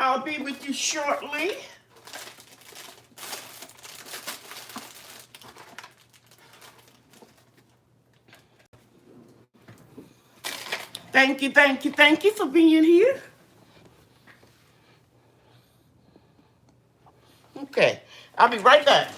I'll be with you shortly. Thank you, thank you, thank you for being here. Okay, I'll be right back.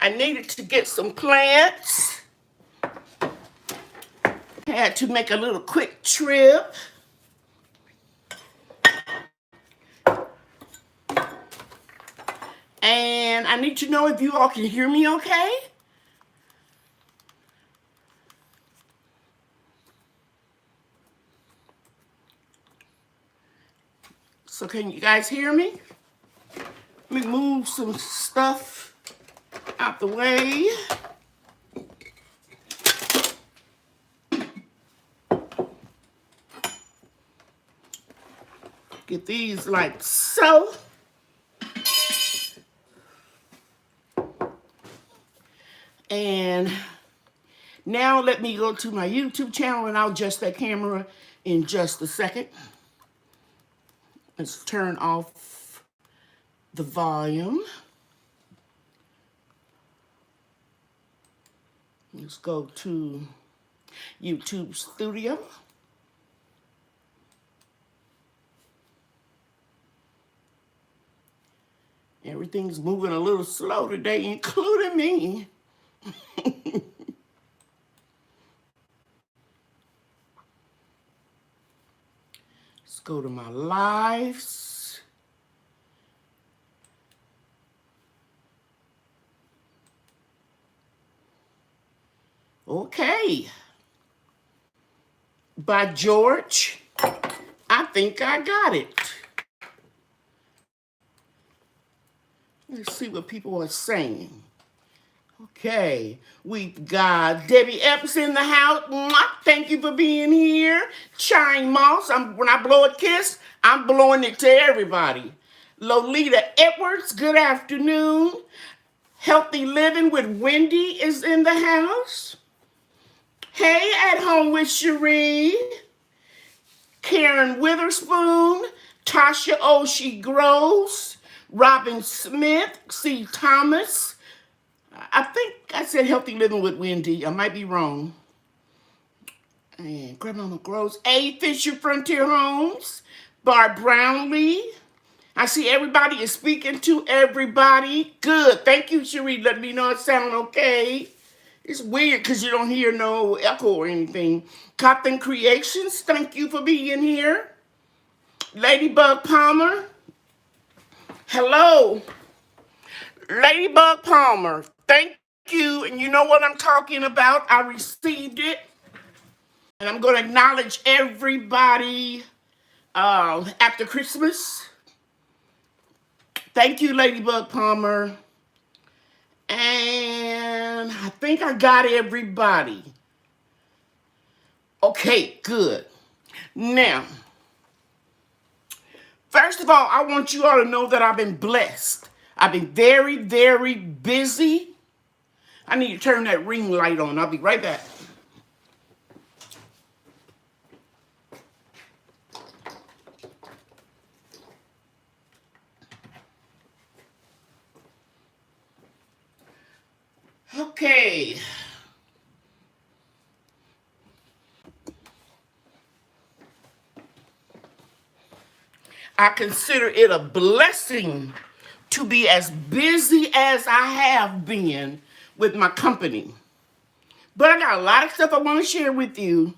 I needed to get some plants. Had to make a little quick trip. And I need to know if you all can hear me okay. So can you guys hear me? Let me move some stuff out the way. Get these like so. And now let me go to my YouTube channel and I'll adjust that camera in just a second. Let's turn off the volume. Let's go to YouTube Studio. Everything's moving a little slow today, including me. Let's go to my lives. Okay. By George, I think I got it. Let's see what people are saying. Okay, we've got Debbie Epps in the house. Thank you for being here. Chime Moss, when I blow a kiss, I'm blowing it to everybody. Lolita Edwards, good afternoon. Healthy Living with Wendy is in the house. Hey, At Home with Cherie. Karen Witherspoon. Tasha Oshie Gross. Robin Smith. C. Thomas. I think I said Healthy Living with Wendy. I might be wrong. And Grandmama Gross. A. Fisher Frontier Homes. Barb Brownlee. I see everybody is speaking to everybody. Good. Thank you, Cherie. Let me know it sound okay. It's weird because you don't hear no echo or anything. Cotton Creations, thank you for being here. Ladybug Palmer. Hello. Ladybug Palmer, thank you. And you know what I'm talking about. I received it. And I'm going to acknowledge everybody after Christmas. Thank you, Ladybug Palmer. And I think I got everybody. Okay, good. Now, first of all, I want you all to know that I've been blessed. I've been very, very busy. I need to turn that ring light on. I'll be right back. Okay. I consider it a blessing to be as busy as I have been with my company. But I got a lot of stuff I want to share with you.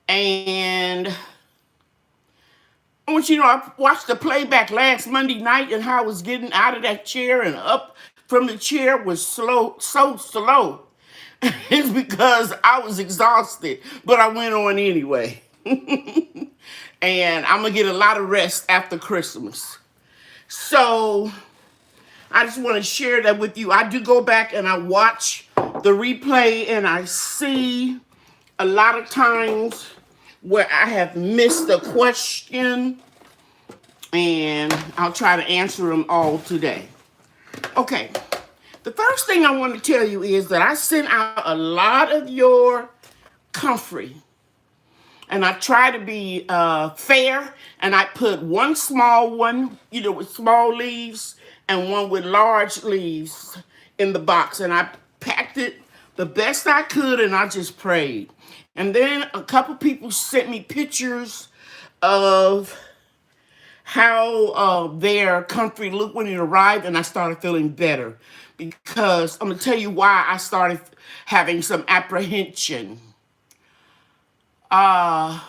And I want you to know I watched the playback last Monday night, and how I was getting out of that chair and up from the chair was so slow. It's because I was exhausted, but I went on anyway. And I'm going to get a lot of rest after Christmas. So I just want to share that with you. I do go back and I watch the replay, and I see a lot of times where I have missed a question, and I'll try to answer them all today. Okay, the first thing I want to tell you is that I sent out a lot of your comfrey, and I try to be fair, and I put one small one, with small leaves, and one with large leaves in the box, and I packed it the best I could, and I just prayed. And then a couple people sent me pictures of how their comfrey looked when it arrived, and I started feeling better, because I'm going to tell you why I started having some apprehension. My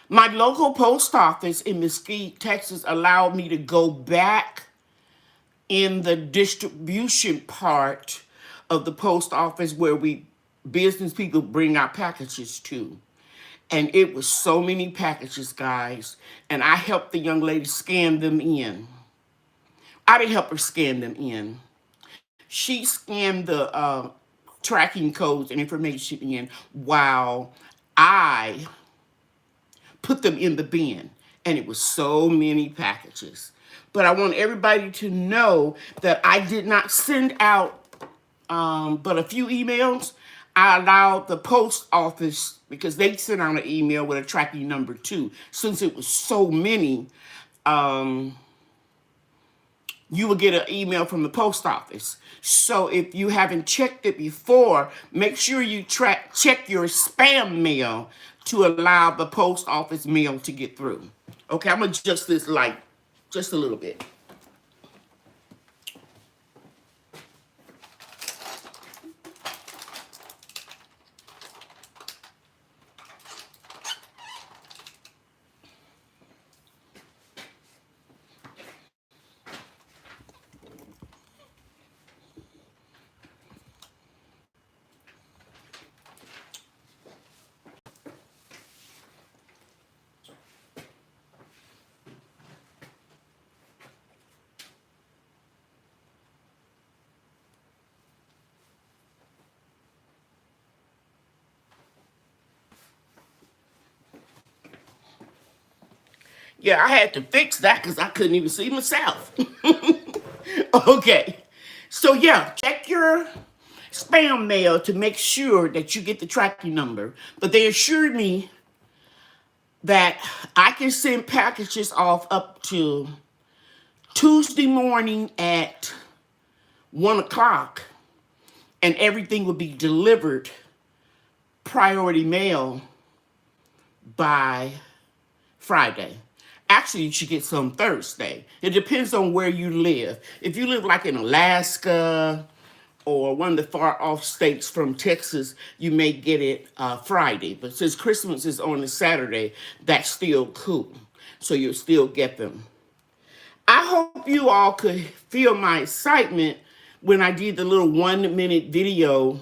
local post office in Mesquite, Texas, allowed me to go back in the distribution part of the post office where business people bring our packages to. And it was so many packages, guys. And I helped the young lady scan them in. I didn't help her scan them in. She scanned the tracking codes and information in while I put them in the bin. And it was so many packages. But I want everybody to know that I did not send out but a few emails. I allowed the post office, because they sent out an email with a tracking number too. Since it was so many, you will get an email from the post office. So if you haven't checked it before, make sure you check your spam mail to allow the post office mail to get through. Okay, I'm going to adjust this light just a little bit. Yeah, I had to fix that because I couldn't even see myself. Okay. So yeah, check your spam mail to make sure that you get the tracking number. But they assured me that I can send packages off up to Tuesday morning at 1 o'clock, and everything will be delivered priority mail by Friday. Actually, you should get some Thursday. It depends on where you live. If you live like in Alaska or one of the far off states from Texas, you may get it Friday. But since Christmas is on a Saturday, that's still cool. So you'll still get them. I hope you all could feel my excitement when I did the little 1-minute video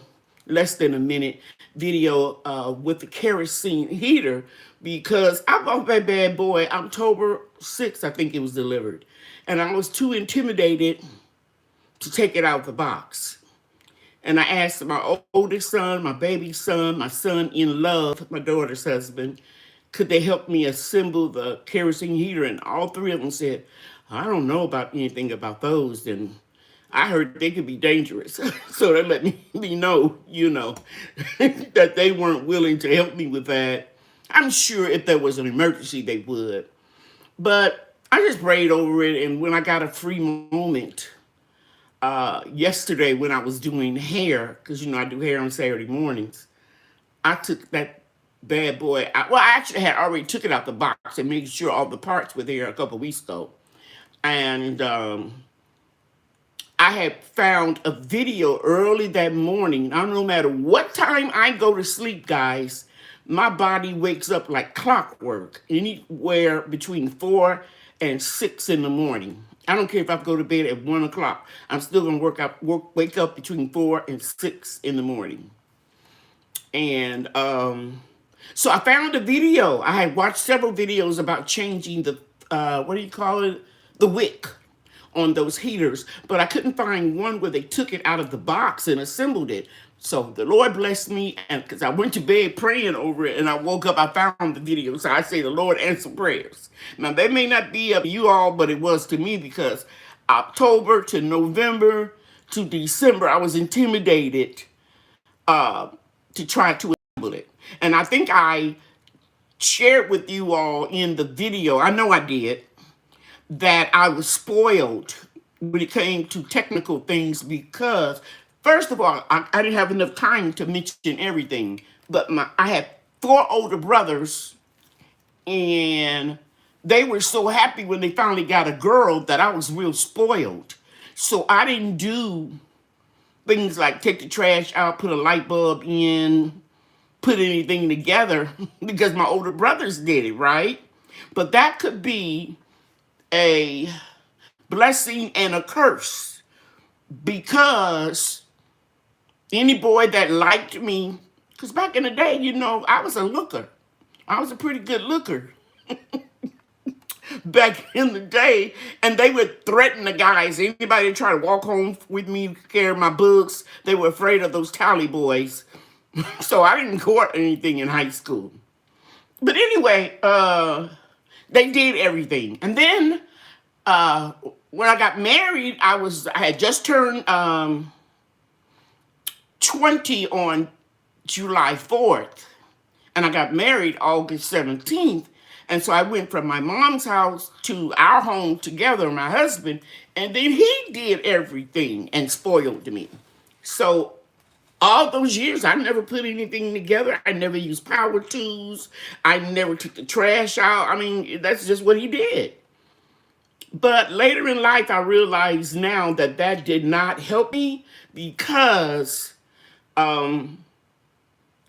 less than a minute video with the kerosene heater because I bought that bad boy October 6th, I think it was delivered. And I was too intimidated to take it out of the box. And I asked my oldest son, my baby son, my son in love, my daughter's husband, could they help me assemble the kerosene heater? And all three of them said, I don't know about anything about those. And I heard they could be dangerous. So they let me know, that they weren't willing to help me with that. I'm sure if there was an emergency, they would. But I just prayed over it. And when I got a free moment, yesterday when I was doing hair, because I do hair on Saturday mornings, I took that bad boy out. Well, I actually had already took it out the box and made sure all the parts were there a couple weeks ago. And I had found a video early that morning. I don't no matter what time I go to sleep, guys, my body wakes up like clockwork, anywhere between 4 and 6 in the morning. I don't care if I go to bed at 1 o'clock. I'm still going to wake up between 4 and 6 in the morning. And so I found a video. I had watched several videos about changing the, what do you call it? The wick on those heaters. But I couldn't find one where they took it out of the box and assembled it. So the Lord blessed me, and because I went to bed praying over it, and I woke up, I found the video. So I say the Lord answered prayers. Now, that may not be up to you all, but it was to me because October to November to December, I was intimidated to try to assemble it. And I think I shared with you all in the video, I know I did, that I was spoiled when it came to technical things because, first of all, I didn't have enough time to mention everything. But I had 4 older brothers, and they were so happy when they finally got a girl that I was real spoiled. So I didn't do things like take the trash out, put a light bulb in, put anything together because my older brothers did it, right? But that could be a blessing and a curse because any boy that liked me, because back in the day, I was a looker. I was a pretty good looker back in the day, and they would threaten the guys. Anybody that tried to walk home with me, carry my books, they were afraid of those Talley boys. So I didn't court anything in high school. But anyway, they did everything. And then when I got married, I had just turned 20 on July 4th. And I got married August 17th. And so I went from my mom's house to our home together, my husband, and then he did everything and spoiled me. So all those years, I never put anything together. I never used power tools. I never took the trash out. I mean, that's just what he did. But later in life, I realized now that that did not help me because I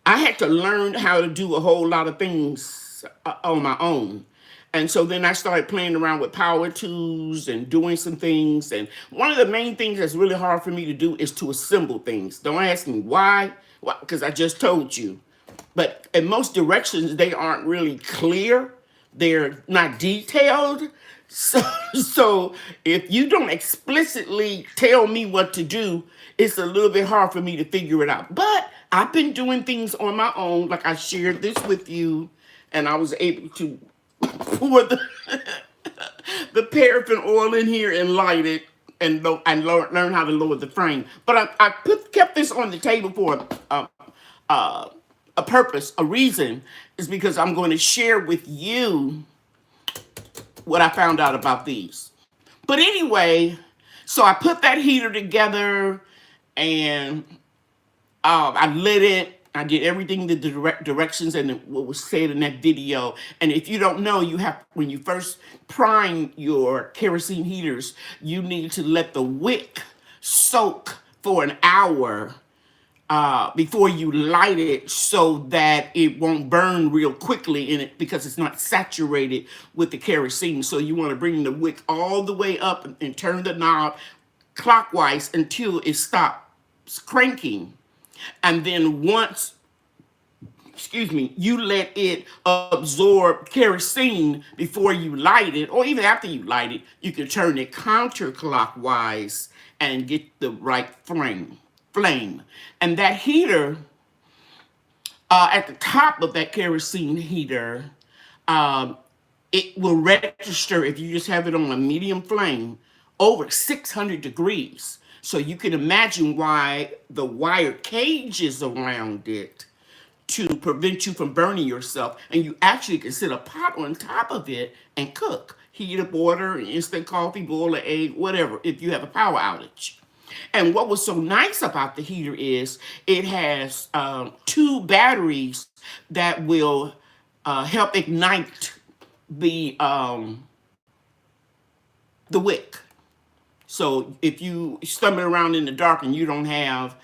had to learn how to do a whole lot of things on my own. And so then I started playing around with power tools and doing some things. And one of the main things that's really hard for me to do is to assemble things. Don't ask me why, because I just told you. But in most directions, they aren't really clear. They're not detailed. So if you don't explicitly tell me what to do, it's a little bit hard for me to figure it out. But I've been doing things on my own, like I shared this with you, and I was able to pour the paraffin oil in here and light it and learn how to lower the flame. But I kept this on the table for a purpose, a reason, is because I'm going to share with you what I found out about these. But anyway, so I put that heater together and I lit it. I did everything, the directions and what was said in that video. And if you don't know, when you first prime your kerosene heaters, you need to let the wick soak for an hour before you light it so that it won't burn real quickly in it because it's not saturated with the kerosene. So you want to bring the wick all the way up and turn the knob clockwise until it stops cranking. And then once, you let it absorb kerosene before you light it, or even after you light it, you can turn it counterclockwise and get the right flame. And that heater, at the top of that kerosene heater, um, it will register if you just have it on a medium flame over 600 degrees. So you can imagine why the wire cages around it to prevent you from burning yourself. And you actually can set a pot on top of it and cook. Heat up water, instant coffee, boil an egg, whatever, if you have a power outage. And what was so nice about the heater is it has two batteries that will help ignite the wick. So if you stumble around in the dark and you don't have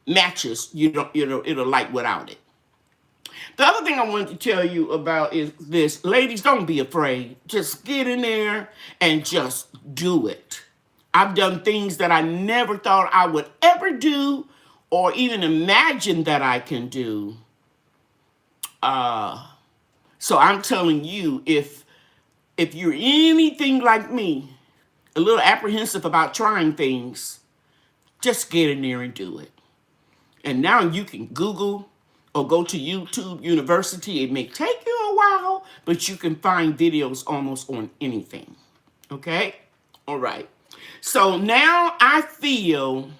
matches, it'll light without it. The other thing I wanted to tell you about is this. Ladies, don't be afraid. Just get in there and just do it. I've done things that I never thought I would ever do or even imagine that I can do. So I'm telling you, if you're anything like me, a little apprehensive about trying things, just get in there and do it. And now you can Google or go to YouTube University. It may take you a while, but you can find videos almost on anything. Okay? All right. So now I feel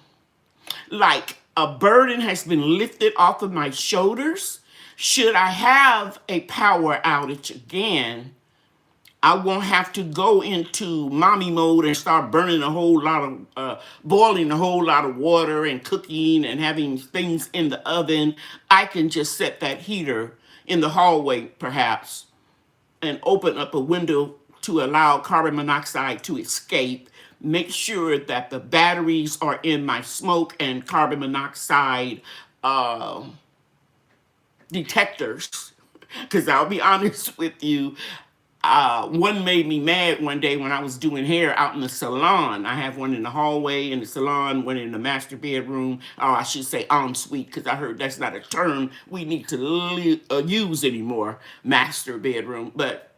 like a burden has been lifted off of my shoulders. Should I have a power outage again, I won't have to go into mommy mode and start burning a whole lot of, boiling a whole lot of water and cooking and having things in the oven. I can just set that heater in the hallway, perhaps, and open up a window to allow carbon monoxide to escape. Make sure that the batteries are in my smoke and carbon monoxide detectors. Because I'll be honest with you, one made me mad one day when I was doing hair out in the salon. I have one in the hallway in the salon, one in the master bedroom, or I should say ensuite, because I heard that's not a term we need to use anymore, master bedroom. But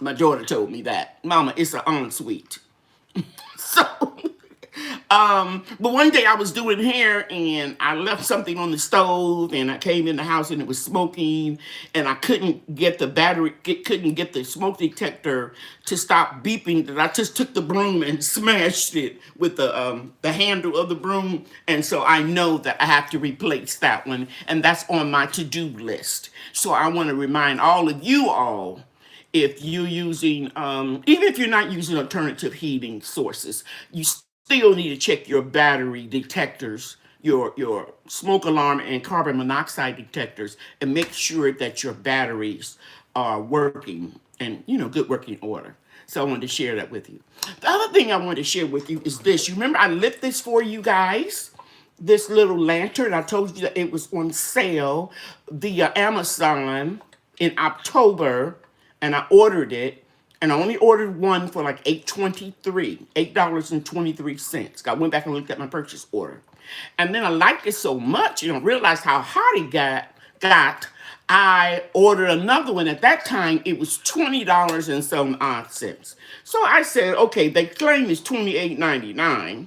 my daughter told me that. Mama, it's an ensuite. So, but one day I was doing hair and I left something on the stove and I came in the house and it was smoking and I couldn't get the couldn't get the smoke detector to stop beeping. That I just took the broom and smashed it with the handle of the broom. And so I know that I have to replace that one, and that's on my to-do list. So I want to remind all of you all, if you're using, even if you're not using alternative heating sources, you still need to check your battery detectors, your smoke alarm and carbon monoxide detectors, and make sure that your batteries are working and, good working order. So I wanted to share that with you. The other thing I wanted to share with you is this. You remember I lit this for you guys? This little lantern. I told you that it was on sale via Amazon in October, and I ordered it, and I only ordered one for like $8.23. I went back and looked at my purchase order. And then I liked it so much, realized how hot it got. I ordered another one. At that time, it was $20 and some odd cents. So I said, okay, they claim it's $28.99.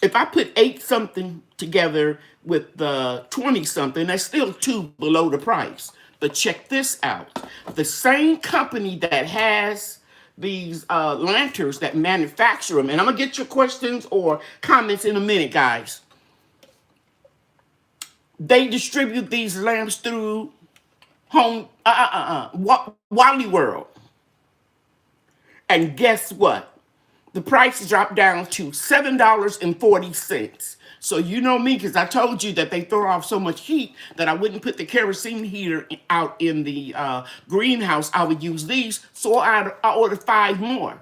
If I put 8 something together with the 20 something, that's still 2 below the price. But check this out. The same company that has these lanterns that manufacture them, and I'm going to get your questions or comments in a minute, guys. They distribute these lamps through Wally World. And guess what? The price dropped down to $7.40. So you know me, because I told you that they throw off so much heat that I wouldn't put the kerosene heater out in the greenhouse. I would use these. So I ordered 5 more.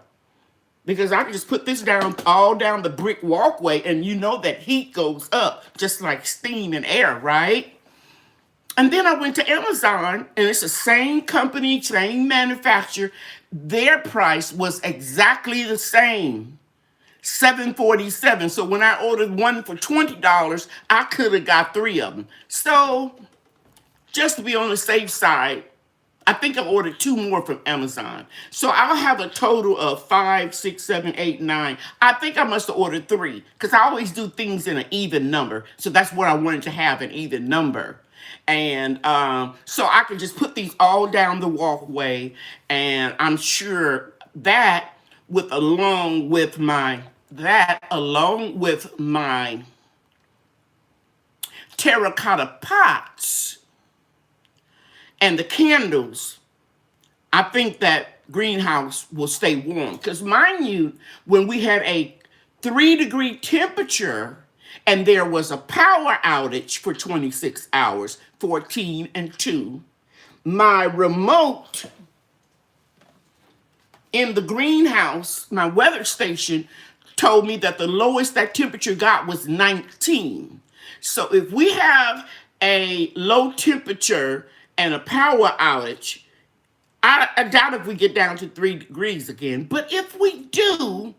Because I can just put this all down the brick walkway, and you know that heat goes up, just like steam and air, right? And then I went to Amazon, and it's the same company, same manufacturer. Their price was exactly the same. $7.47. So when I ordered one for $20, I could have got 3 of them. So just to be on the safe side, I think I ordered 2 more from Amazon. So I'll have a total of 5, 6, 7, 8, 9. I think I must have ordered 3 because I always do things in an even number. So that's what I wanted to have, an even number. And so I can just put these all down the walkway. And I'm sure that along with my terracotta pots and the candles, I think that greenhouse will stay warm. Because mind you, when we had a 3-degree temperature and there was a power outage for 26 hours, 14 and 2, my remote in the greenhouse, my weather station, told me that the lowest that temperature got was 19. So if we have a low temperature and a power outage, I doubt if we get down to 3 degrees again. But if we do,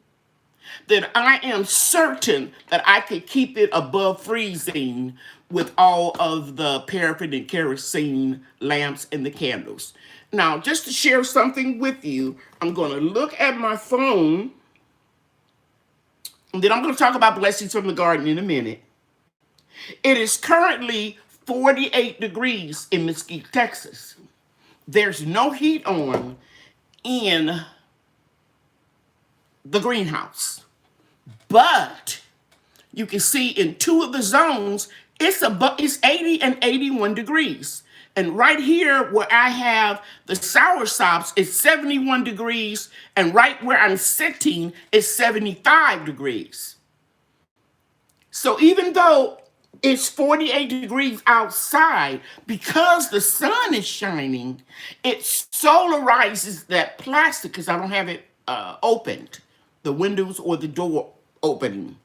then I am certain that I could keep it above freezing with all of the paraffin and kerosene lamps and the candles. Now, just to share something with you, I'm going to look at my phone, and then I'm going to talk about blessings from the garden in a minute. It is currently 48 degrees in Mesquite, Texas. There's no heat on in the greenhouse. But you can see in 2 of the zones, it's 80 and 81 degrees. And right here where I have the sour sops, it's 71 degrees. And right where I'm sitting is 75 degrees. So even though it's 48 degrees outside, because the sun is shining, it solarizes that plastic because I don't have it opened, the windows or the door opening.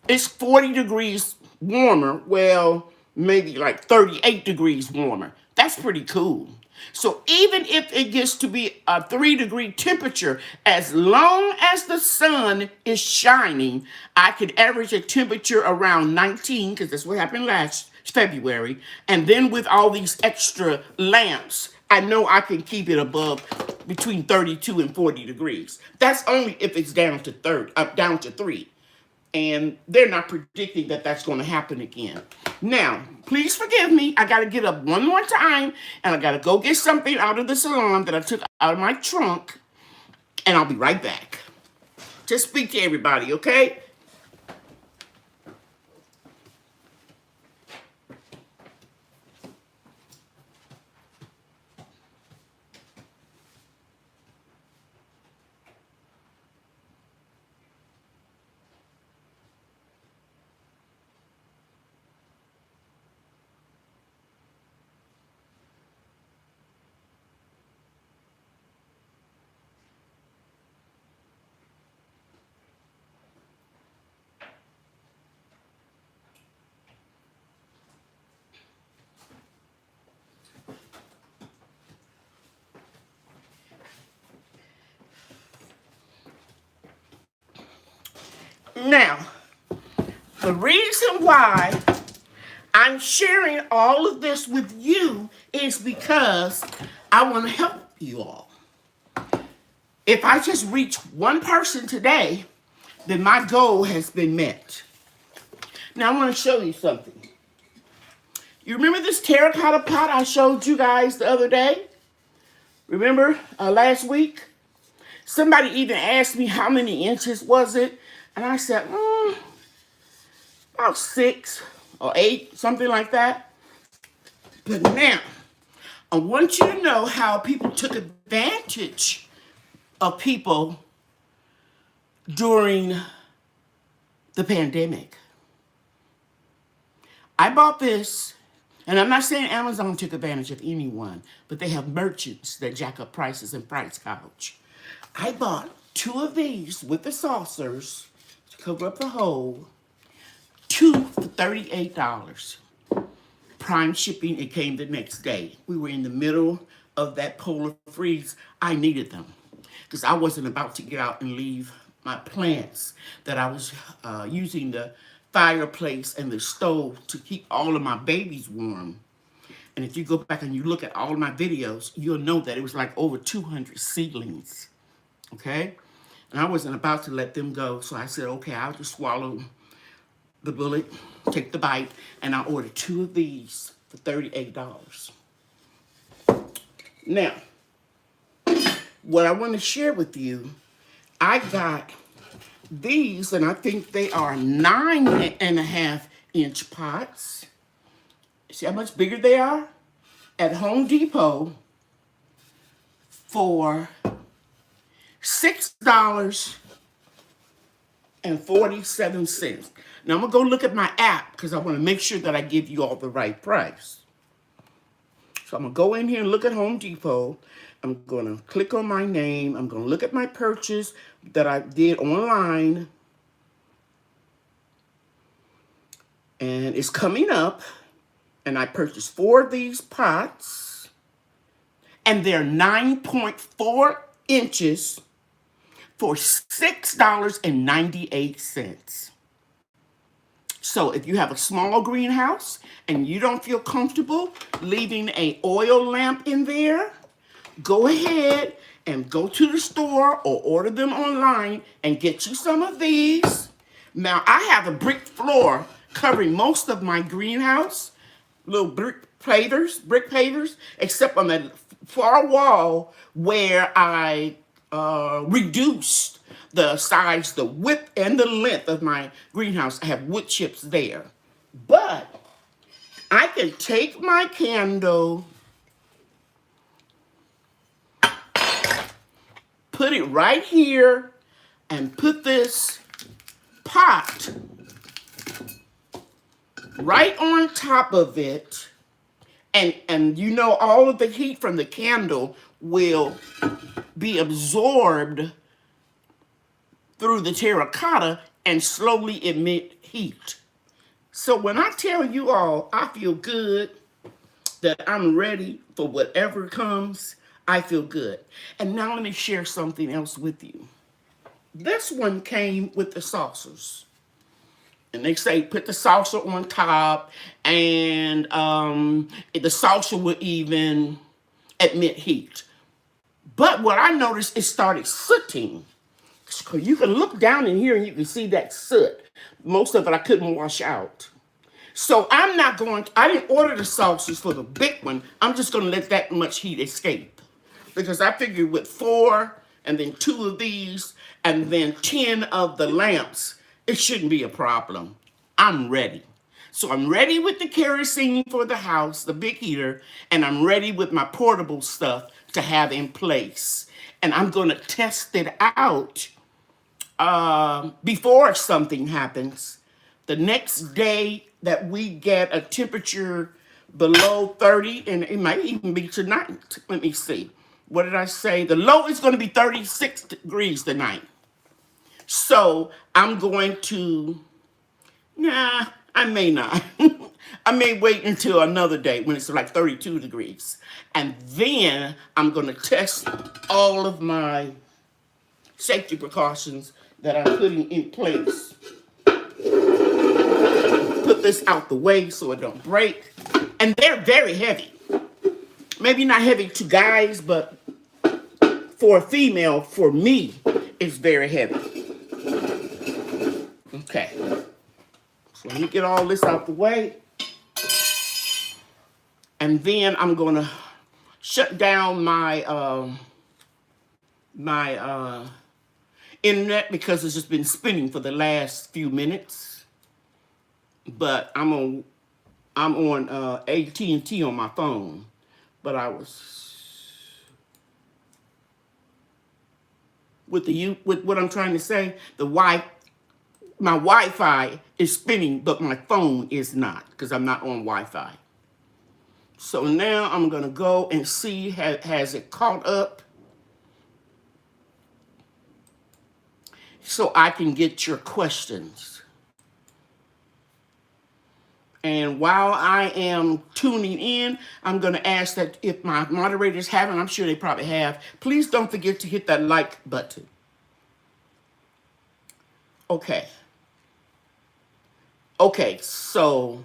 It's 40 degrees warmer, well, maybe like 38 degrees warmer. That's pretty cool. So even if it gets to be a 3-degree temperature, as long as the sun is shining, I could average a temperature around 19, because that's what happened last February. And then with all these extra lamps, I know I can keep it above between 32 and 40 degrees. That's only if it's down to 3. And they're not predicting that that's going to happen again. Now, please forgive me. I got to get up one more time, and I got to go get something out of the salon that I took out of my trunk, and I'll be right back. Just speak to everybody, okay? Now, the reason why I'm sharing all of this with you is because I want to help you all. If I just reach one person today, then my goal has been met. Now, I want to show you something. You remember this terracotta pot I showed you guys the other day? Remember last week? Somebody even asked me how many inches was it? And I said, about 6 or 8, something like that. But now, I want you to know how people took advantage of people during the pandemic. I bought this, and I'm not saying Amazon took advantage of anyone, but they have merchants that jack up prices and price gouge. I bought 2 of these with the saucers to cover up the hole, 2 for $38. Prime shipping, it came the next day. We were in the middle of that polar freeze. I needed them because I wasn't about to get out and leave my plants that I was using the fireplace and the stove to keep all of my babies warm. And if you go back and you look at all of my videos, you'll know that it was like over 200 seedlings, okay? And I wasn't about to let them go, so I said, okay, I'll just swallow the bullet, take the bite, and I ordered 2 of these for $38. Now, what I want to share with you, I got these, and I think they are 9.5-inch pots. See how much bigger they are? At Home Depot for $6.47. Now I'm gonna go look at my app because I want to make sure that I give you all the right price. So I'm gonna go in here and look at Home Depot. I'm gonna click on my name. I'm gonna look at my purchase that I did online. And it's coming up. And I purchased 4 of these pots. And they're 9.4 inches for $6.98. So if you have a small greenhouse and you don't feel comfortable leaving an oil lamp in there, go ahead and go to the store or order them online and get you some of these. Now, I have a brick floor covering most of my greenhouse, little brick pavers, except on that far wall where I reduced the size, the width, and the length of my greenhouse. I have wood chips there. But I can take my candle, put it right here, and put this pot right on top of it. And you know, all of the heat from the candle will be absorbed through the terracotta and slowly emit heat. So when I tell you all, I feel good, that I'm ready for whatever comes, I feel good. And now let me share something else with you. This one came with the saucers. And they say put the saucer on top, and the saucer will even emit heat. But what I noticed, it started sooting. So you can look down in here and you can see that soot. Most of it I couldn't wash out. So I didn't order the saucers for the big one. I'm just going to let that much heat escape. Because I figured with 4 and then 2 of these and then 10 of the lamps, it shouldn't be a problem. I'm ready. So I'm ready with the kerosene for the house, the big heater, and I'm ready with my portable stuff to have in place. And I'm going to test it out before something happens. The next day that we get a temperature below 30, and it might even be tonight. Let me see. What did I say? The low is going to be 36 degrees tonight. So I'm going to, I may not. I may wait until another day when it's like 32 degrees. And then I'm going to test all of my safety precautions that I'm putting in place. Put this out the way so it don't break. And they're very heavy. Maybe not heavy to guys, but for a female, for me, it's very heavy. Okay. So let me get all this out the way. And then I'm going to shut down my internet because it's just been spinning for the last few minutes. But I'm on AT&T on my phone. But I was with what I'm trying to say. My Wi-Fi is spinning, but my phone is not because I'm not on Wi-Fi. So now I'm gonna go and see has it caught up, so I can get your questions. And while I am tuning in, I'm going to ask that if my moderators haven't, I'm sure they probably have, please don't forget to hit that like button. Okay. Okay, so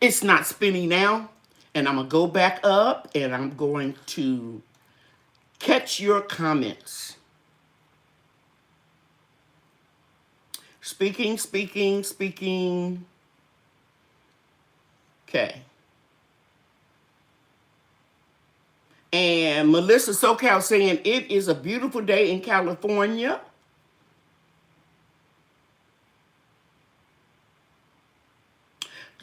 it's not spinning now. And I'm going to go back up and I'm going to catch your comments. Speaking, speaking, speaking. Okay. And Melissa SoCal saying it is a beautiful day in California.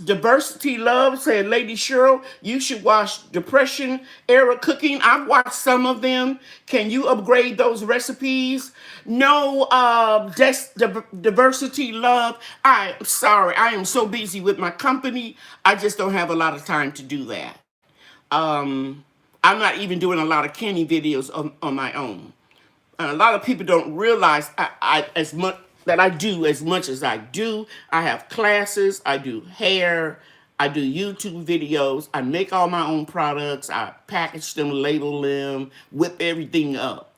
Diversity Love said, Lady Cheryl, you should watch Depression Era Cooking. I've watched some of them. Can you upgrade those recipes? No, Diversity Love. I'm sorry. I am so busy with my company. I just don't have a lot of time to do that. I'm not even doing a lot of candy videos on my own. A lot of people don't realize I as much that I do as much as I do. I have classes, I do hair, I do YouTube videos, I make all my own products, I package them, label them, whip everything up.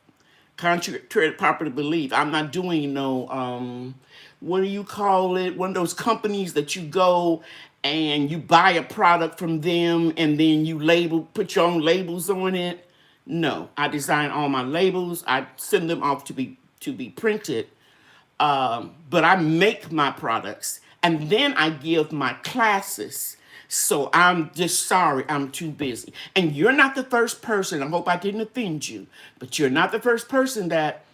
Contrary to popular belief, I'm not doing no what do you call it? One of those companies that you go and you buy a product from them and then you put your own labels on it. No, I design all my labels. I send them off to be printed. But I make my products and then I give my classes. So I'm just sorry, I'm too busy. And you're not the first person. I hope I didn't offend you, but you're not the first person that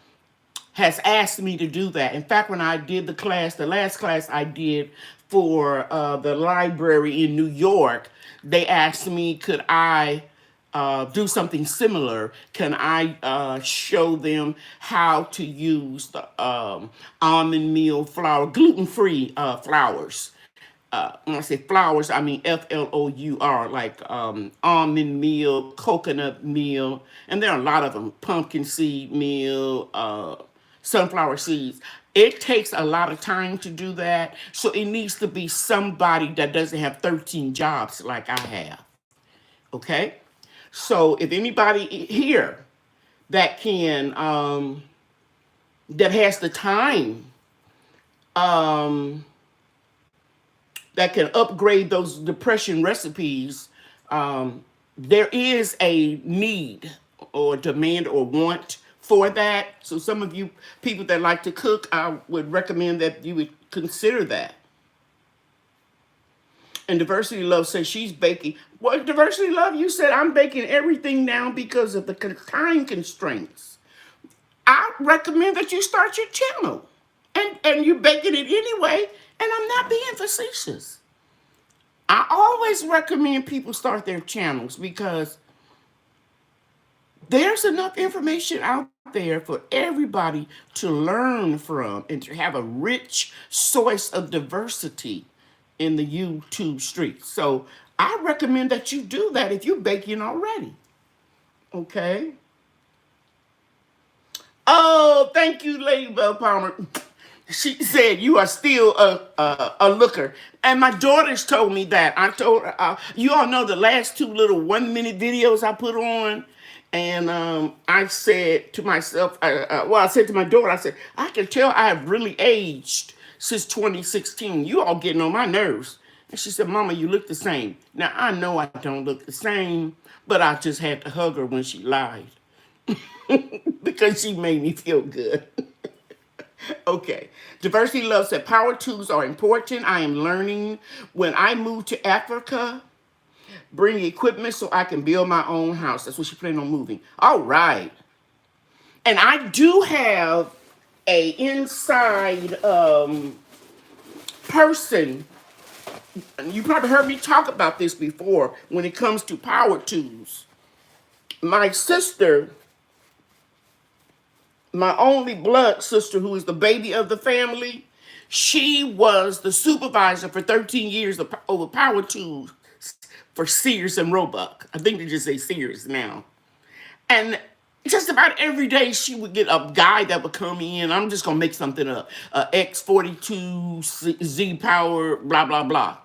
has asked me to do that. In fact, when I did the last class I did for the library in New York, they asked me, could I do something similar? Can I show them how to use the almond meal flour, gluten-free flours? When I say flowers, I mean FLOUR, like almond meal, coconut meal, and there are a lot of them, pumpkin seed meal, sunflower seeds. It takes a lot of time to do that, so it needs to be somebody that doesn't have 13 jobs like I have, okay? So if anybody here that can, that has the time, um, that can upgrade those depression recipes, there is a need or demand or want for that. So some of you people that like to cook, I would recommend that you would consider that. And Diversity Love says she's baking. Well, Diversity Love, you said I'm baking everything now because of the time constraints. I recommend that you start your channel. And you're baking it anyway, and I'm not being facetious. I always recommend people start their channels because there's enough information out there for everybody to learn from and to have a rich source of diversity in the YouTube streets. So I recommend that you do that if you're baking already. Okay. Oh, thank you, Lady Bell Palmer. She said you are still a looker, and my daughters told me that. I told her, you all know the last two little 1 minute videos I put on, and I said to myself, I said to my daughter, I said, I can tell I have really aged since 2016. You all getting on my nerves. And she said, Mama, you look the same. Now I know I don't look the same, but I just had to hug her when she lied because she made me feel good. Okay. Diversity Love said power tools are important. I am learning. When I move to Africa, bring equipment so I can build my own house. That's what she planned on moving. All right. And I do have a inside person. You probably heard me talk about this before when it comes to power tools. My sister, my only blood sister, who is the baby of the family, she was the supervisor for 13 years over power tools for Sears and Roebuck. I think they just say Sears now. And just about every day she would get a guy that would come in. I'm just going to make something up. X42 Z Power, blah, blah, blah.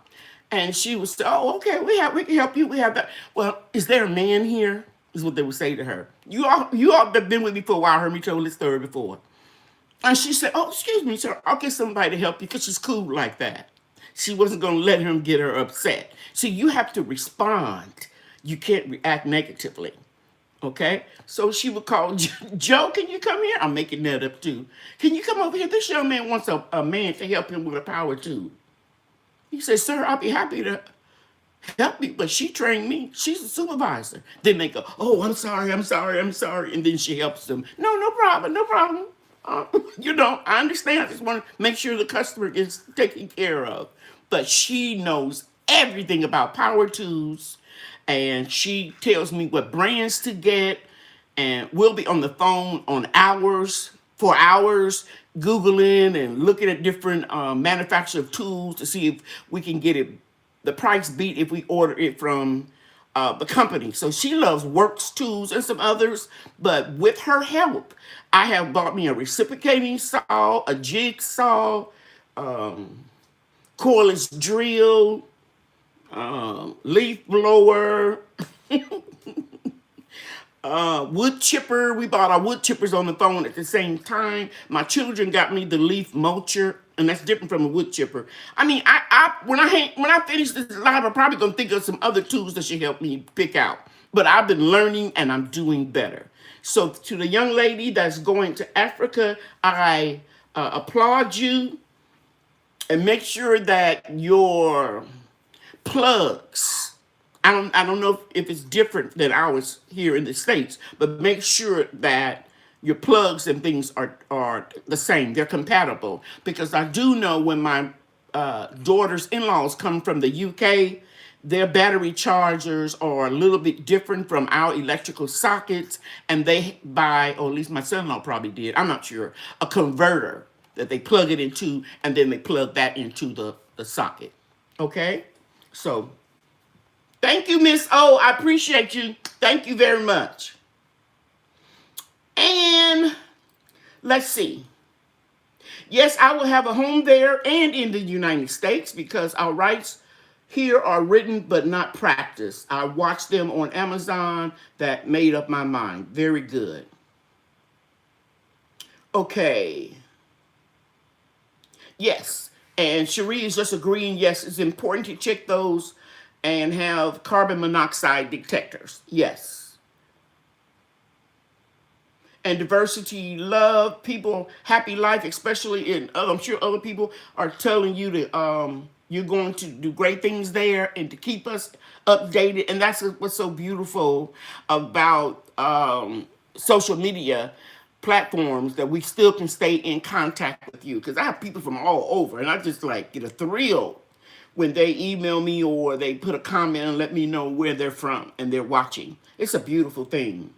And she would say, oh, okay, we can help you. We have that. Well, is there a man here? Is what they would say to her. You all have been with me for a while, heard me tell this story before. And she said, "Oh, excuse me, sir. I'll get somebody to help you," because she's cool like that. She wasn't going to let him get her upset. See, you have to respond. You can't react negatively. Okay? So she would call, "Joe, can you come here?" I'm making that up too. "Can you come over here? This young man wants a man to help him with a power tool." He said, "Sir, I'll be happy to help me, but she trained me. She's a supervisor." Then they go, "Oh, I'm sorry, I'm sorry, I'm sorry." And then she helps them. "No, no problem, no problem. Uh, I understand. I just want to make sure the customer gets taken care of." But she knows everything about power tools, and she tells me what brands to get, and we'll be on the phone on hours, for hours, Googling and looking at different manufacturer of tools to see if we can get it the price beat if we order it from the company. So she loves Works tools and some others, but with her help, I have bought me a reciprocating saw, a jigsaw, um, cordless drill, leaf blower, wood chipper. We bought our wood chippers on the phone at the same time. My children got me the leaf mulcher, and that's different from a wood chipper. I mean, when I finish this live, I'm probably gonna think of some other tools that should help me pick out. But I've been learning, and I'm doing better. So to the young lady that's going to Africa, I applaud you, and make sure that your plugs. I don't know if it's different than ours here in the States, but make sure that your plugs and things are the same. They're compatible. Because I do know when my daughter's in-laws come from the UK, their battery chargers are a little bit different from our electrical sockets, and they buy, or at least my son-in-law probably did, I'm not sure, a converter that they plug it into, and then they plug that into the socket. Okay? So thank you, Miss O. I appreciate you. Thank you very much. And let's see. Yes, I will have a home there and in the United States because our rights here are written but not practiced. I watched them on Amazon. That made up my mind. Very good. Okay. Yes. And Cherie is just agreeing, yes, it's important to check those and have carbon monoxide detectors. Yes. And diversity, love, people, happy life, especially in, I'm sure other people are telling you to, you're going to do great things there and to keep us updated. And that's what's so beautiful about social media platforms, that we still can stay in contact with you. Because I have people from all over, and I just like get a thrill when they email me or they put a comment and let me know where they're from and they're watching. It's a beautiful thing.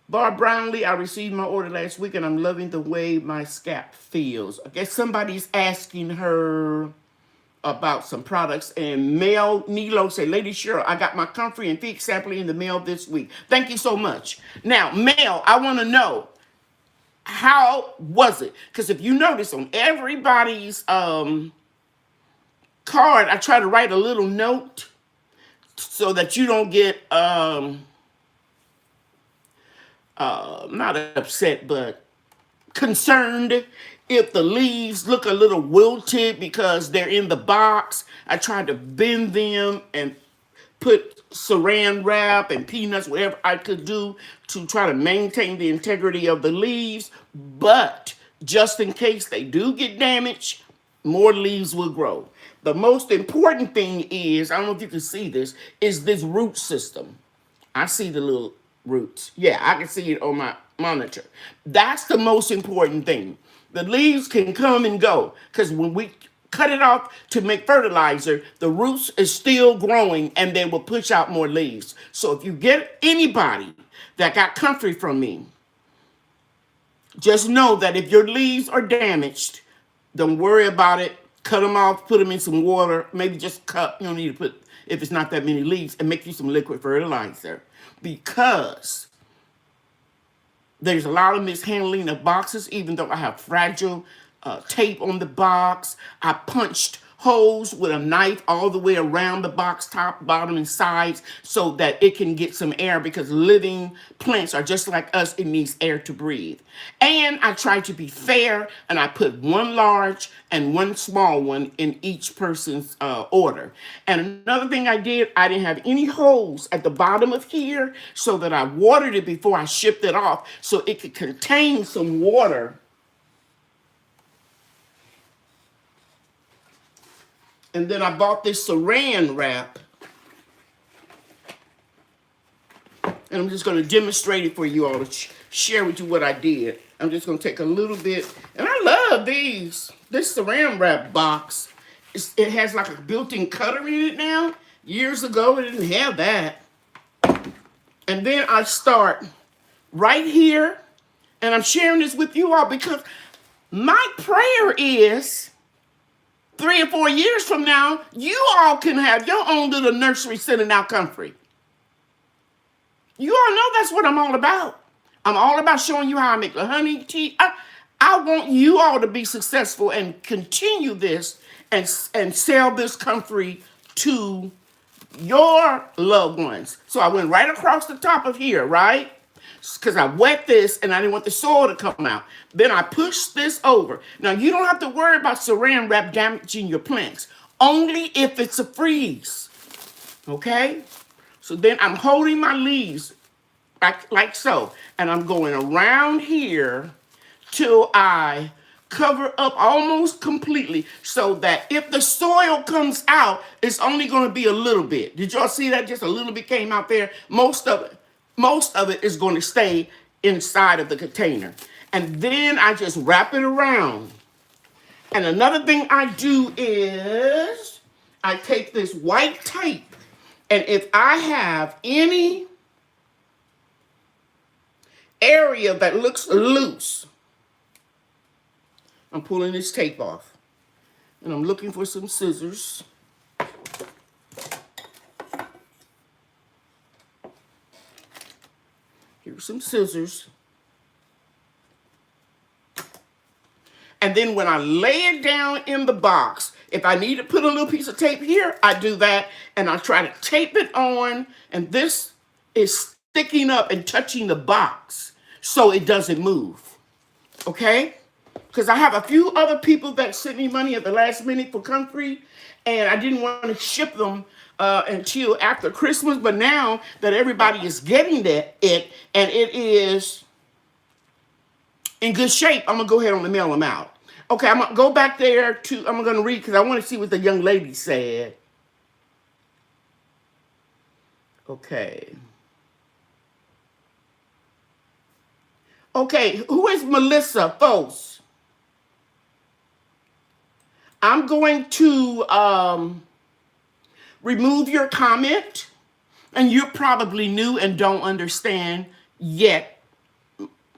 Barb Brownlee, I received my order last week and I'm loving the way my scalp feels. I guess somebody's asking her about some products. And Mel Nilo said, "Lady Cheryl, I got my Comfrey and Fix sampling in the mail this week." Thank you so much. Now, Mel, I want to know, how was it? Because if you notice on everybody's card, I try to write a little note so that you don't get not upset, but concerned if the leaves look a little wilted because they're in the box. I tried to bend them and put saran wrap and peanuts, whatever I could do to try to maintain the integrity of the leaves. But just in case they do get damaged, more leaves will grow. The most important thing is, I don't know if you can see this, is this root system. I see the little roots. Yeah, I can see it on my monitor. That's the most important thing. The leaves can come and go because when we cut it off to make fertilizer, the roots is still growing and they will push out more leaves. So if you get anybody that got Comfrey from me, just know that if your leaves are damaged, don't worry about it. Cut them off, put them in some water, maybe just cut. You don't need to put, if it's not that many leaves, and make you some liquid fertilizer. Because there's a lot of mishandling of boxes, even though I have fragile tape on the box. I punched holes with a knife all the way around the box, top, bottom, and sides, so that it can get some air, because living plants are just like us. It needs air to breathe. And I try to be fair, and I put one large and one small one in each person's order. And another thing I did, I didn't have any holes at the bottom of here, so that I watered it before I shipped it off, so it could contain some water. And then I bought this saran wrap. And I'm just going to demonstrate it for you all to share with you what I did. I'm just going to take a little bit. And I love these. This saran wrap box, it has like a built-in cutter in it now. Years ago, it didn't have that. And then I start right here. And I'm sharing this with you all because my prayer is 3 or 4 years from now, you all can have your own little nursery sending out comfrey. You all know that's what I'm all about. I'm all about showing you how I make the honey tea. I want you all to be successful and continue this and sell this comfrey to your loved ones. So I went right across the top of here, right? Because I wet this and I didn't want the soil to come out. Then I pushed this over. Now, you don't have to worry about saran wrap damaging your plants, only if it's a freeze, okay? So then I'm holding my leaves like so, and I'm going around here till I cover up almost completely, so that if the soil comes out, it's only going to be a little bit. Did y'all see that? Just a little bit came out there. Most of it is going to stay inside of the container. And then I just wrap it around. And another thing I do is I take this white tape, and if I have any area that looks loose, I'm pulling this tape off. And I'm looking for some scissors. Here's some scissors. And then when I lay it down in the box, if I need to put a little piece of tape here, I do that. And I try to tape it on. And this is sticking up and touching the box so it doesn't move. Okay? Because I have a few other people that sent me money at the last minute for comfrey. And I didn't want to ship them until after Christmas. But now that everybody is getting and it is in good shape, I'm going to go ahead and mail them out. Okay, I'm going to go back there I'm going to read because I want to see what the young lady said. Okay. Okay, who is Melissa Foss? I'm going to remove your comment, and you're probably new and don't understand yet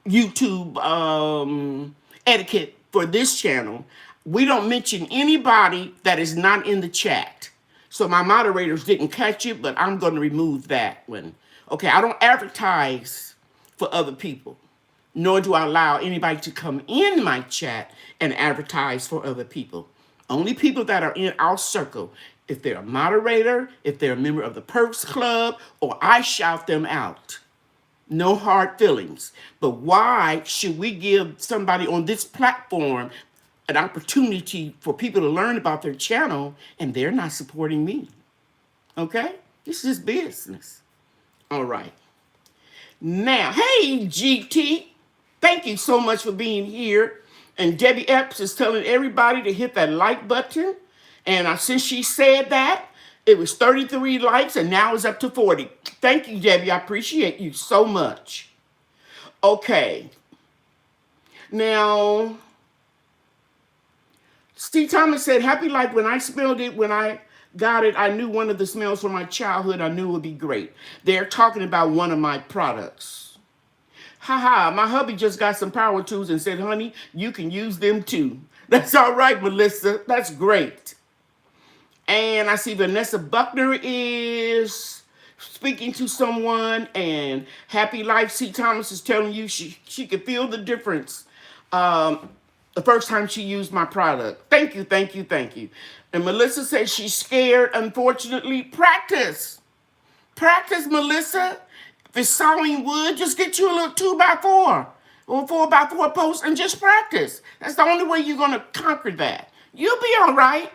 YouTube etiquette for this channel. We don't mention anybody that is not in the chat. So my moderators didn't catch it, but I'm going to remove that one. Okay, I don't advertise for other people, nor do I allow anybody to come in my chat and advertise for other people. Only people that are in our circle. If they're a moderator, if they're a member of the Perks Club, or I shout them out. No hard feelings. But why should we give somebody on this platform an opportunity for people to learn about their channel and they're not supporting me? Okay? This is business. All right. Now, hey, GT. Thank you so much for being here. And Debbie Epps is telling everybody to hit that like button. And since she said that, it was 33 likes and now it's up to 40. Thank you, Debbie. I appreciate you so much. Okay. Now, Steve Thomas said, happy life. When I smelled it, when I got it, I knew one of the smells from my childhood. I knew it would be great. They're talking about one of my products. Haha, my hubby just got some power tools and said, honey, you can use them too. That's all right, Melissa. That's great. And I see Vanessa Buckner is speaking to someone, and Happy Life C. Thomas is telling you she can feel the difference the first time she used my product. Thank you, thank you, thank you. And Melissa says she's scared. Unfortunately, practice. Practice, Melissa. If it's sawing wood, just get you a little 2x4 or 4x4 post and just practice. That's the only way you're going to conquer that. You'll be all right.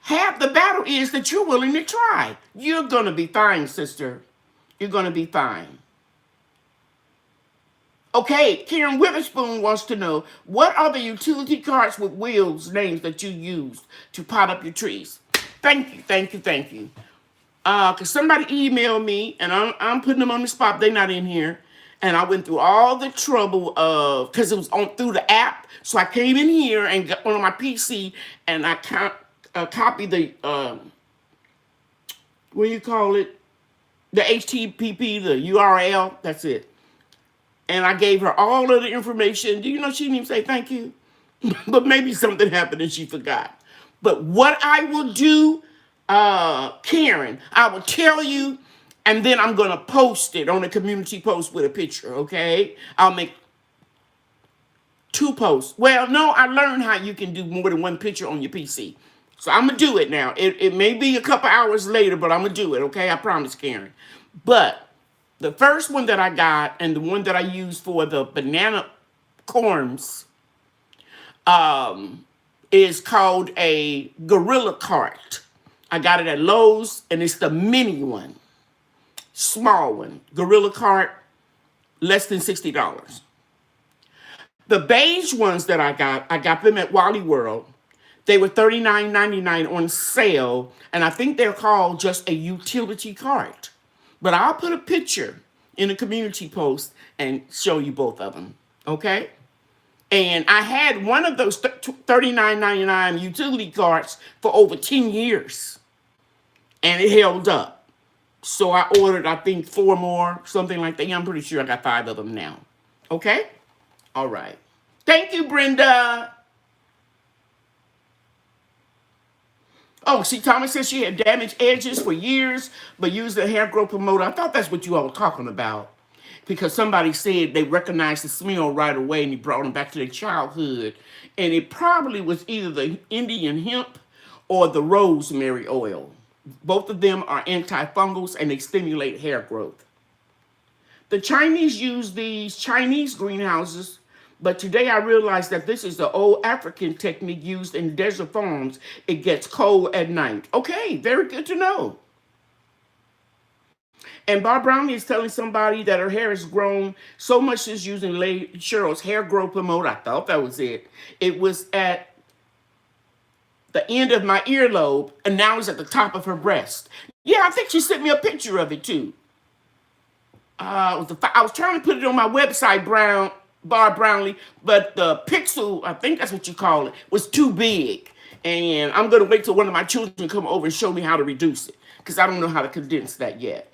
Half the battle is that you're willing to try. You're going to be fine, sister. You're going to be fine. Okay, Karen Witherspoon wants to know, what are the utility carts with wheels names that you use to pot up your trees? Thank you, thank you, thank you. Because somebody emailed me, and I'm putting them on the spot. They're not in here. And I went through all the trouble of, because it was on through the app. So I came in here and got on my PC, and I copied the, what do you call it? The HTTP, the URL. That's it. And I gave her all of the information. Do you know she didn't even say thank you? But maybe something happened and she forgot. But what I will do, Karen, I will tell you, and then I'm going to post it on a community post with a picture, okay? I'll make 2 posts. Well, no, I learned how you can do more than 1 picture on your PC. So I'm going to do it now. It may be a couple hours later, but I'm going to do it, okay? I promise, Karen. But the first one that I got and the one that I used for the banana corns is called a Gorilla Cart. I got it at Lowe's, and it's the mini one. Small one. Gorilla Cart, less than $60. The beige ones that I got them at Wally World. They were $39.99 on sale, and I think they're called just a utility cart. But I'll put a picture in a community post and show you both of them, okay? And I had one of those $39.99 utility carts for over 10 years, and it held up. So I ordered, I think, 4 more, something like that. Yeah, I'm pretty sure I got 5 of them now, okay? All right. Thank you, Brenda. Oh, see, Thomas says she had damaged edges for years, but used the hair growth promoter. I thought that's what you all were talking about. Because somebody said they recognized the smell right away and he brought them back to their childhood. And it probably was either the Indian hemp or the rosemary oil. Both of them are antifungals and they stimulate hair growth. The Chinese use these Chinese greenhouses, but today I realized that this is the old African technique used in desert farms. It gets cold at night. Okay, very good to know. And Bob Brownlee is telling somebody that her hair has grown so much she's using Cheryl's hair growth promoter. I thought that was it. It was at the end of my earlobe, and now it's at the top of her breast. Yeah, I think she sent me a picture of it too. I was trying to put it on my website, Bob Brownlee, but the pixel, I think that's what you call it, was too big. And I'm going to wait till one of my children come over and show me how to reduce it, because I don't know how to condense that yet.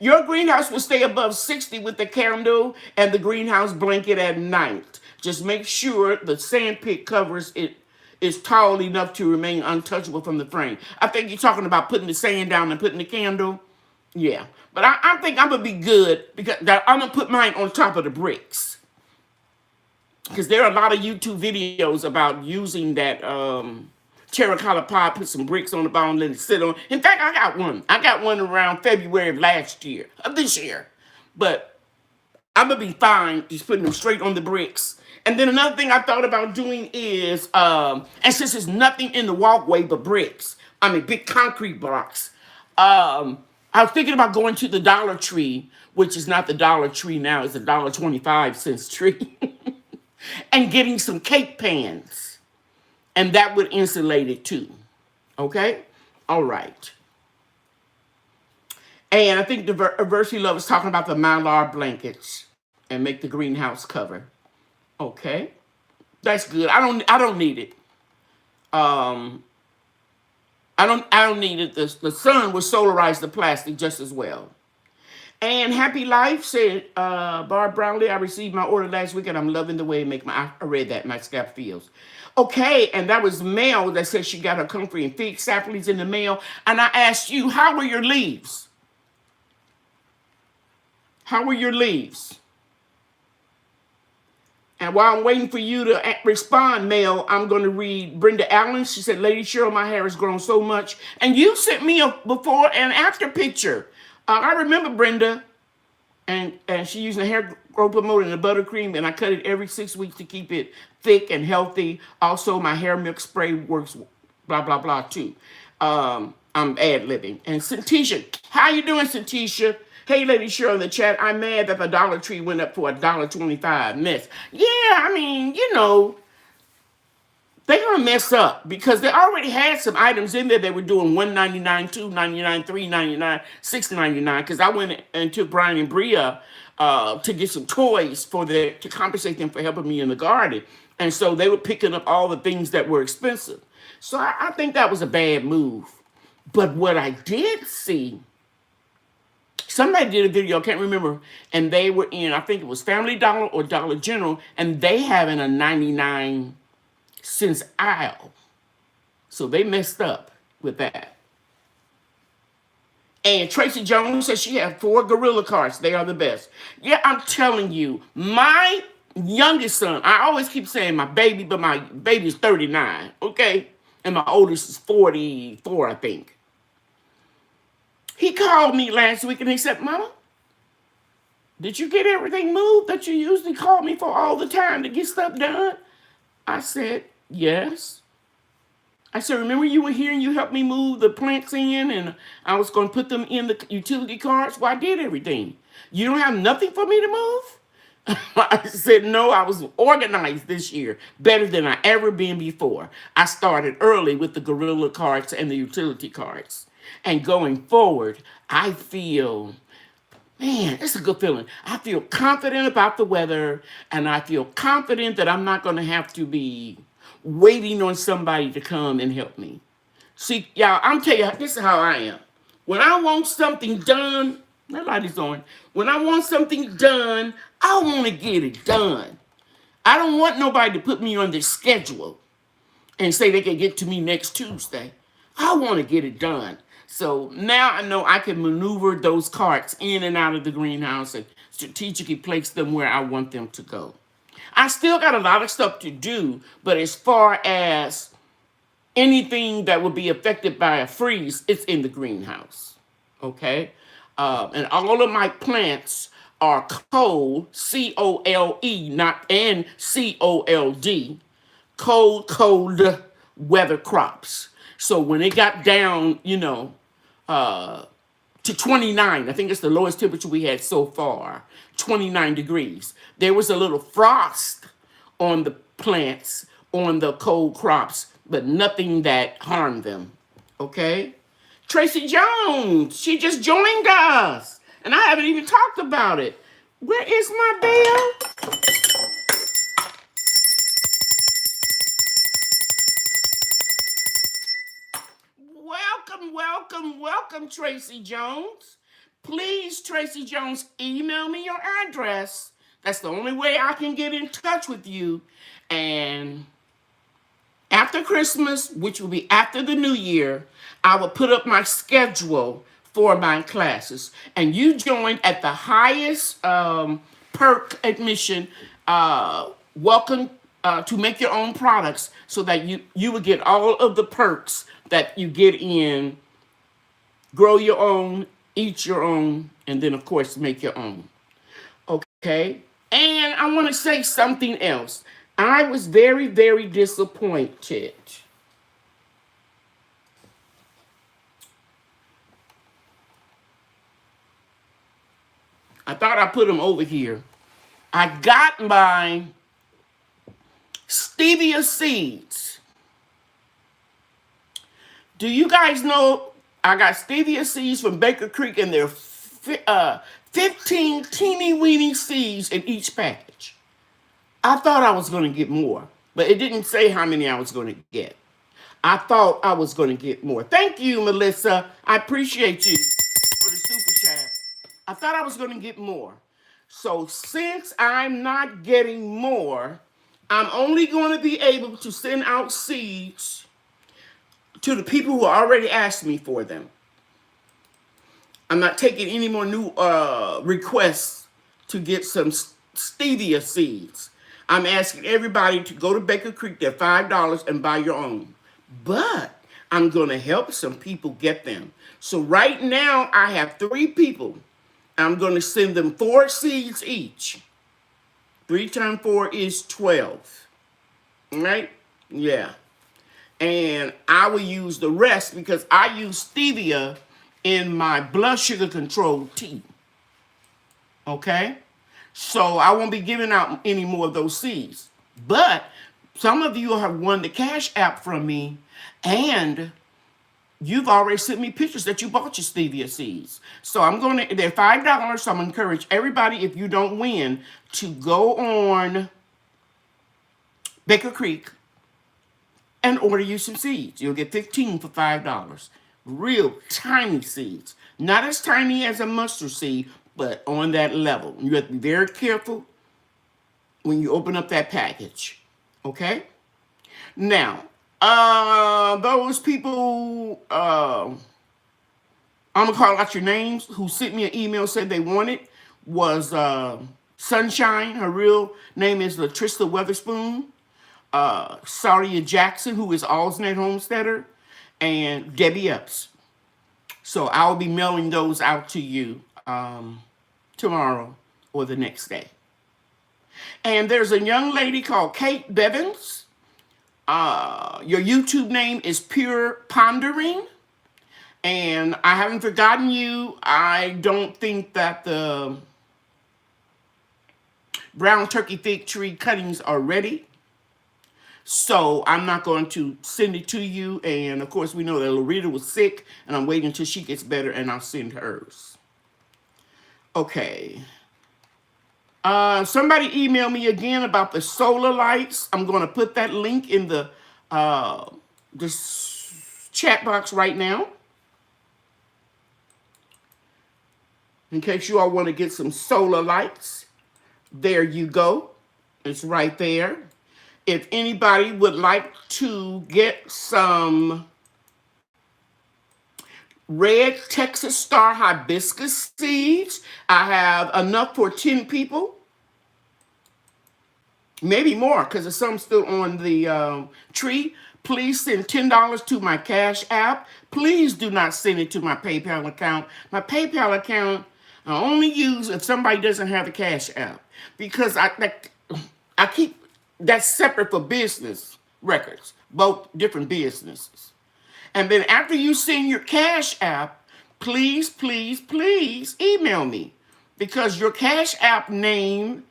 Your greenhouse will stay above 60 with the candle and the greenhouse blanket at night. Just make sure the sandpit covers it is tall enough to remain untouchable from the frame. I think you're talking about putting the sand down and putting the candle. Yeah, but I think I'm going to be good because I'm going to put mine on top of the bricks. Because there are a lot of YouTube videos about using that terracotta pot, put some bricks on the bottom, let it sit on. In fact, I got one. I got one around February of this year. But I'm going to be fine just putting them straight on the bricks. And then another thing I thought about doing is, and since there's nothing in the walkway but bricks, big concrete blocks, I was thinking about going to the Dollar Tree, which is not the Dollar Tree now, it's a $1.25 tree, and getting some cake pans. And that would insulate it too. Okay? All right. And I think the Versity Love is talking about the Mylar blankets and make the greenhouse cover. Okay? That's good. I don't need it. I don't need it. The sun will solarize the plastic just as well. And Happy Life said, Barb Brownlee, I received my order last week and I'm loving the way it makes I read that, my scalp feels. Okay, and that was Mel that said she got her comfrey and fig saplings in the mail. And I asked you, how were your leaves? How were your leaves? And while I'm waiting for you to respond, Mel, I'm going to read Brenda Allen. She said, Lady Cheryl, my hair has grown so much. And you sent me a before and after picture. I remember Brenda, and she using a hair growth promoter and the buttercream, and I cut it every 6 weeks to keep it thick and healthy. Also, my hair milk spray works, blah, blah, blah, too. I'm ad-libbing. And Santisha, how you doing, Santisha? Hey, Lady Cheryl in the chat, I'm mad that the Dollar Tree went up for $1.25 mess. Yeah, I mean, they're gonna mess up because they already had some items in there that were doing $1.99, $2.99, $3.99, $6.99. Because I went and took Brian and Bria to get some toys to compensate them for helping me in the garden, and so they were picking up all the things that were expensive. So I think that was a bad move. But what I did see, somebody did a video, I can't remember, and they were in, I think it was Family Dollar or Dollar General, and they having a 99 cents aisle. So they messed up with that. And Tracy Jones says she had 4 gorilla carts. They are the best. Yeah, I'm telling you, my youngest son, I always keep saying my baby, but my baby is 39, okay? And my oldest is 44, I think. He called me last week and he said, Mama, did you get everything moved that you usually call me for all the time to get stuff done? I said, yes. I said, remember you were here and you helped me move the plants in and I was going to put them in the utility carts? Well, I did everything. You don't have nothing for me to move? I said, no, I was organized this year better than I ever been before. I started early with the gorilla carts and the utility carts. And going forward, I feel, man, it's a good feeling. I feel confident about the weather, and I feel confident that I'm not going to have to be waiting on somebody to come and help me. See, y'all, I'm telling you, this is how I am. When I want something done, that light is on. When I want something done, I want to get it done. I don't want nobody to put me on their schedule and say they can get to me next Tuesday. I want to get it done. So now I know I can maneuver those carts in and out of the greenhouse and strategically place them where I want them to go. I still got a lot of stuff to do, but as far as anything that would be affected by a freeze, it's in the greenhouse. Okay? And all of my plants are cold, C-O-L-E, not and C-O-L-D, cold weather crops. So when it got down, to 29, I think it's the lowest temperature we had so far, 29 degrees. There was a little frost on the plants, on the cold crops, but nothing that harmed them. Okay? Tracy Jones, she just joined us, and I haven't even talked about it. Where is my bell? Welcome, Tracy Jones. Please, Tracy Jones, email me your address. That's the only way I can get in touch with you. And after Christmas, which will be after the new year, I will put up my schedule for my classes. And you joined at the highest perk admission. Welcome to make your own products so that you would get all of the perks that you get in grow your own, eat your own, and then, of course, make your own. Okay? And I want to say something else. I was very, very disappointed. I thought I put them over here. I got my stevia seeds. Do you guys know I got stevia seeds from Baker Creek, and there are 15 teeny weeny seeds in each package. I thought I was going to get more, but it didn't say how many I was going to get. I thought I was going to get more. Thank you, Melissa. I appreciate you for the super chat. I thought I was going to get more. So since I'm not getting more, I'm only going to be able to send out seeds to the people who already asked me for them. I'm not taking any more new requests to get some stevia seeds. I'm asking everybody to go to Baker Creek. They're $5 and buy your own. But I'm going to help some people get them. So right now I have 3 people. I'm going to send them 4 seeds each. 3 times 4 is 12. Right? Yeah. And I will use the rest because I use stevia in my blood sugar control tea. Okay? So I won't be giving out any more of those seeds. But some of you have won the Cash App from me, and you've already sent me pictures that you bought your stevia seeds. So they're $5, so I'm going to encourage everybody, if you don't win, to go on Baker Creek and order you some seeds. You'll get 15 for $5. Real tiny seeds. Not as tiny as a mustard seed, but on that level. You have to be very careful when you open up that package. Okay? Now, those people, I'm going to call out your names, who sent me an email, said they wanted, was Sunshine. Her real name is Latrista Weatherspoon. Saria Jackson, who is Alsnet Homesteader, and Debbie Epps. So I'll be mailing those out to you tomorrow or the next day. And there's a young lady called Kate Bevins. Your YouTube name is Pure Pondering. And I haven't forgotten you. I don't think that the brown turkey fig tree cuttings are ready. So I'm not going to send it to you. And of course, we know that Loretta was sick, and I'm waiting until she gets better, and I'll send hers. Okay. Somebody emailed me again about the solar lights. I'm going to put that link in the this chat box right now, in case you all want to get some solar lights. There you go. It's right there. If anybody would like to get some red Texas Star hibiscus seeds, I have enough for 10 people. Maybe more, because there's some still on the tree. Please send $10 to my Cash App. Please do not send it to my PayPal account. My PayPal account I only use if somebody doesn't have a Cash App, because I keep that's separate for business records, both different businesses. And then after you send your Cash App, please, please, please email me, because your Cash App name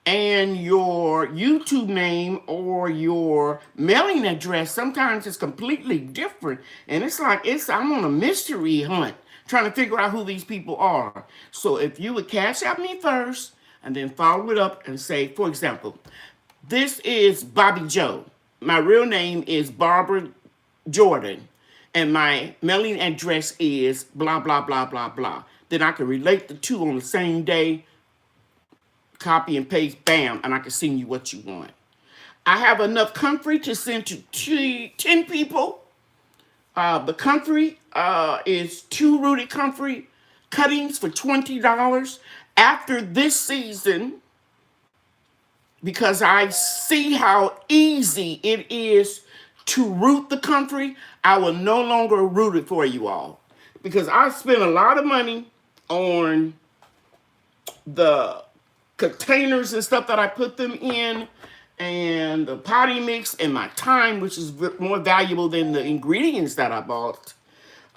and your YouTube name or your mailing address sometimes is completely different. And it's like I'm on a mystery hunt trying to figure out who these people are. So if you would Cash App me first and then follow it up and say, for example, this is Bobby Joe. My real name is Barbara Jordan, and my mailing address is blah, blah, blah, blah, blah. Then I can relate the two on the same day, copy and paste, bam, and I can send you what you want. I have enough comfrey to send to 10 people. The comfrey is 2 rooted comfrey cuttings for $20. After this season, because I see how easy it is to root the comfrey, I will no longer root it for you all. Because I spent a lot of money on the containers and stuff that I put them in, and the potting mix, and my time, which is more valuable than the ingredients that I bought.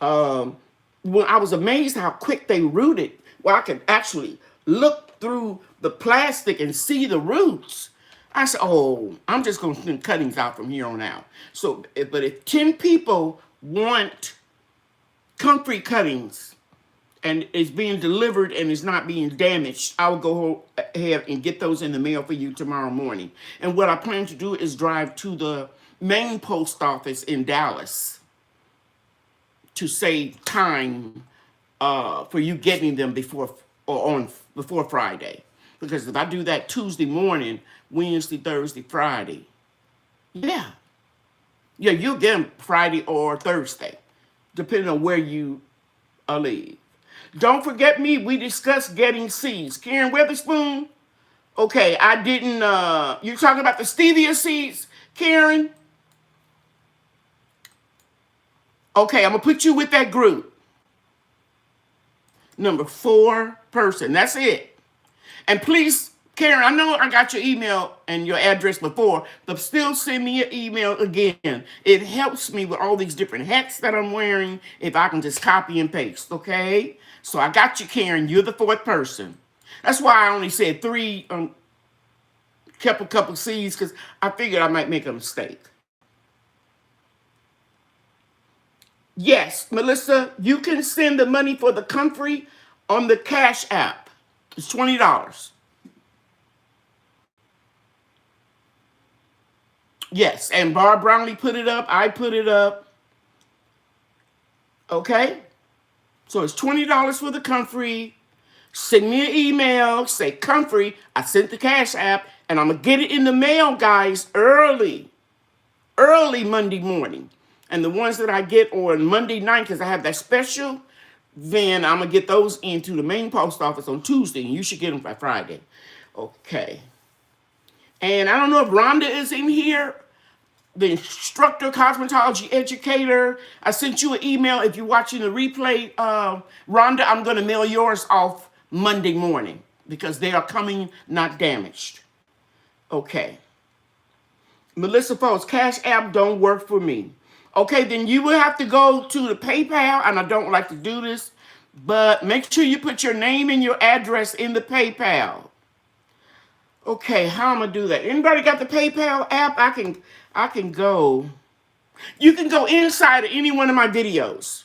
When I was amazed how quick they rooted. Well, I could actually look through the plastic and see the roots. I said, oh, I'm just going to send cuttings out from here on out. So, but if 10 people want comfrey cuttings and it's being delivered and it's not being damaged, I will go ahead and get those in the mail for you tomorrow morning. And what I plan to do is drive to the main post office in Dallas to save time for you getting them before Friday. Because if I do that Tuesday morning, Wednesday, Thursday, Friday, yeah, you'll get them Friday or Thursday, depending on where you live. Don't forget me. We discussed getting seeds. Karen Weatherspoon, Okay, I didn't, you're talking about the stevia seeds, Karen? Okay, I'm going to put you with that group. Number 4 person. That's it. And please, Karen, I know I got your email and your address before, but still send me an email again. It helps me with all these different hats that I'm wearing if I can just copy and paste, okay? So I got you, Karen. You're the 4th person. That's why I only said 3, kept a couple C's, because I figured I might make a mistake. Yes, Melissa, you can send the money for the comfrey on the Cash App. It's $20. Yes, and Barb Brownlee put it up. I put it up. Okay? So it's $20 for the comfrey. Send me an email. Say comfrey. I sent the Cash App. And I'm going to get it in the mail, guys, early Monday morning. And the ones that I get on Monday night, because I have that special, then I'm going to get those into the main post office on Tuesday. And you should get them by Friday. Okay. And I don't know if Rhonda is in here, the instructor, cosmetology educator. I sent you an email. If you're watching the replay, Rhonda, I'm going to mail yours off Monday morning because they are coming not damaged. Okay. Melissa Foles, Cash App don't work for me. Okay, then you will have to go to the PayPal, and I don't like to do this, but make sure you put your name and your address in the PayPal. Okay, how am I do that? Anybody got the PayPal app? I can go. You can go inside of any one of my videos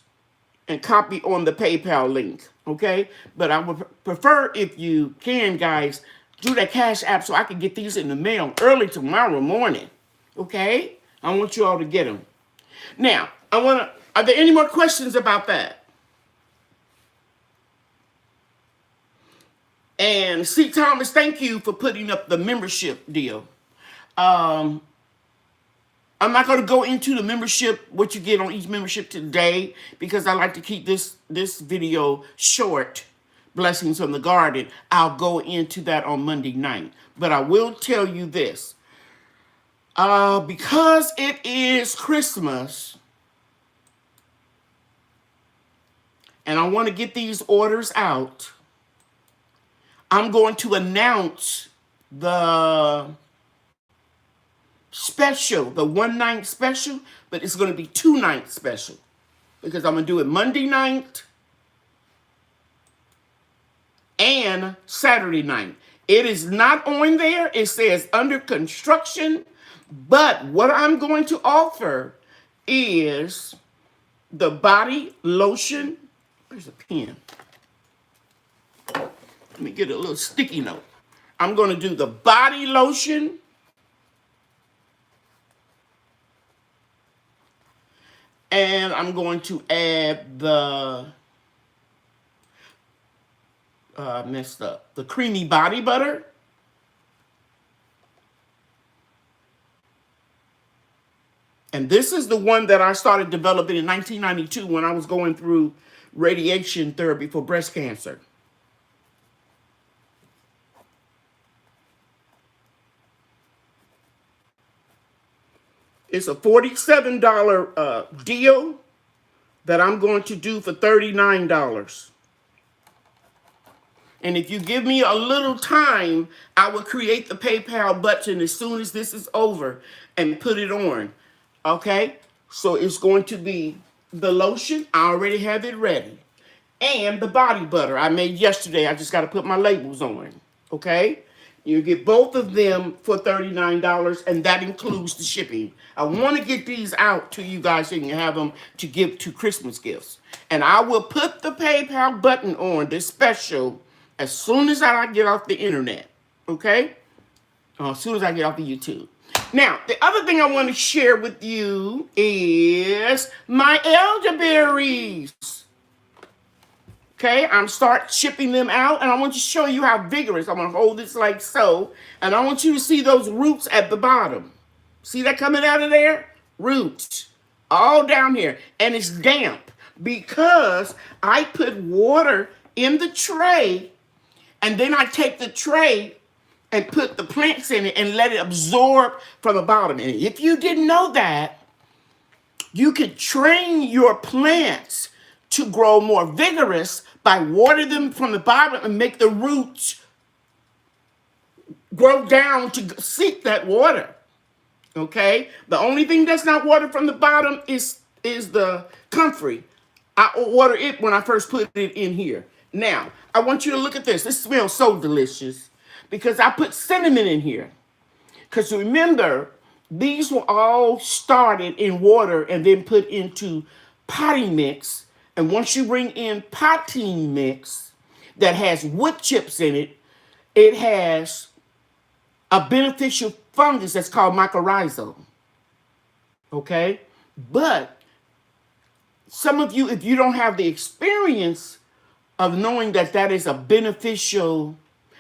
and copy on the PayPal link, okay? But I would prefer, if you can, guys, do that Cash App so I can get these in the mail early tomorrow morning, okay? I want you all to get them. Now, are there any more questions about that? And C. Thomas, thank you for putting up the membership deal. I'm not going to go into the membership, what you get on each membership today, because I like to keep this video short. Blessings from the Garden. I'll go into that on Monday night. But I will tell you this. Because it is Christmas, and I want to get these orders out, I'm going to announce the special, the 1-night special, but it's going to be 2-night special because I'm going to do it Monday night and Saturday night. It is not on there. It says under construction, but what I'm going to offer is the body lotion. Where's a pen? Let me get a little sticky note. I'm going to do the body lotion, and I'm going to add the the creamy body butter. And this is the one that I started developing in 1992 when I was going through radiation therapy for breast cancer. It's a $47 deal that I'm going to do for $39. And if you give me a little time, I will create the PayPal button as soon as this is over and put it on. Okay? So it's going to be the lotion. I already have it ready. And the body butter I made yesterday. I just got to put my labels on. Okay? You get both of them for $39, and that includes the shipping. I want to get these out to you guys so you can have them to give to Christmas gifts. And I will put the PayPal button on this special as soon as I get off the internet. Okay? As soon as I get off the YouTube. Now, the other thing I want to share with you is my elderberries. Okay, I'm start shipping them out, and I want to show you how vigorous. I'm going to hold this like so, and I want you to see those roots at the bottom. See that coming out of there? Roots. All down here. And it's damp because I put water in the tray, and then I take the tray and put the plants in it and let it absorb from the bottom. And if you didn't know that, you could train your plants to grow more vigorous by watering them from the bottom and make the roots grow down to seek that water. Okay? The only thing that's not watered from the bottom is the comfrey. I water it when I first put it in here. Now, I want you to look at this. This smells so delicious because I put cinnamon in here. Because remember, these were all started in water and then put into potting mix. And once you bring in potting mix that has wood chips in it, it has a beneficial fungus that's called mycorrhizal. Okay? But some of you, if you don't have the experience of knowing that that is a beneficial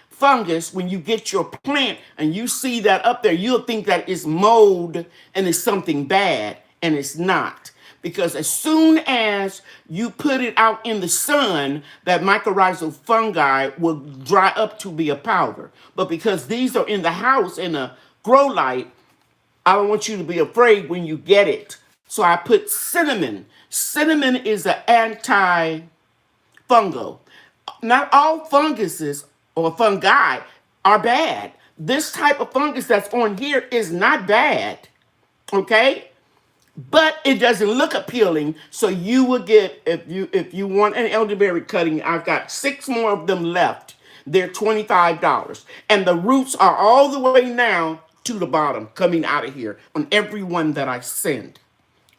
fungus, when you get your plant and you see that up there, you'll think that it's mold and it's something bad, and it's not. Because as soon as you put it out in the sun, that mycorrhizal fungi will dry up to be a powder. But because these are in the house in a grow light, I don't want you to be afraid when you get it. So I put cinnamon. Cinnamon is an anti-fungal. Not all funguses or fungi are bad. This type of fungus that's on here is not bad. Okay? But it doesn't look appealing, so you will get, if you want an elderberry cutting, I've got 6 more of them left. They're $25. And the roots are all the way now to the bottom, coming out of here on every one that I send.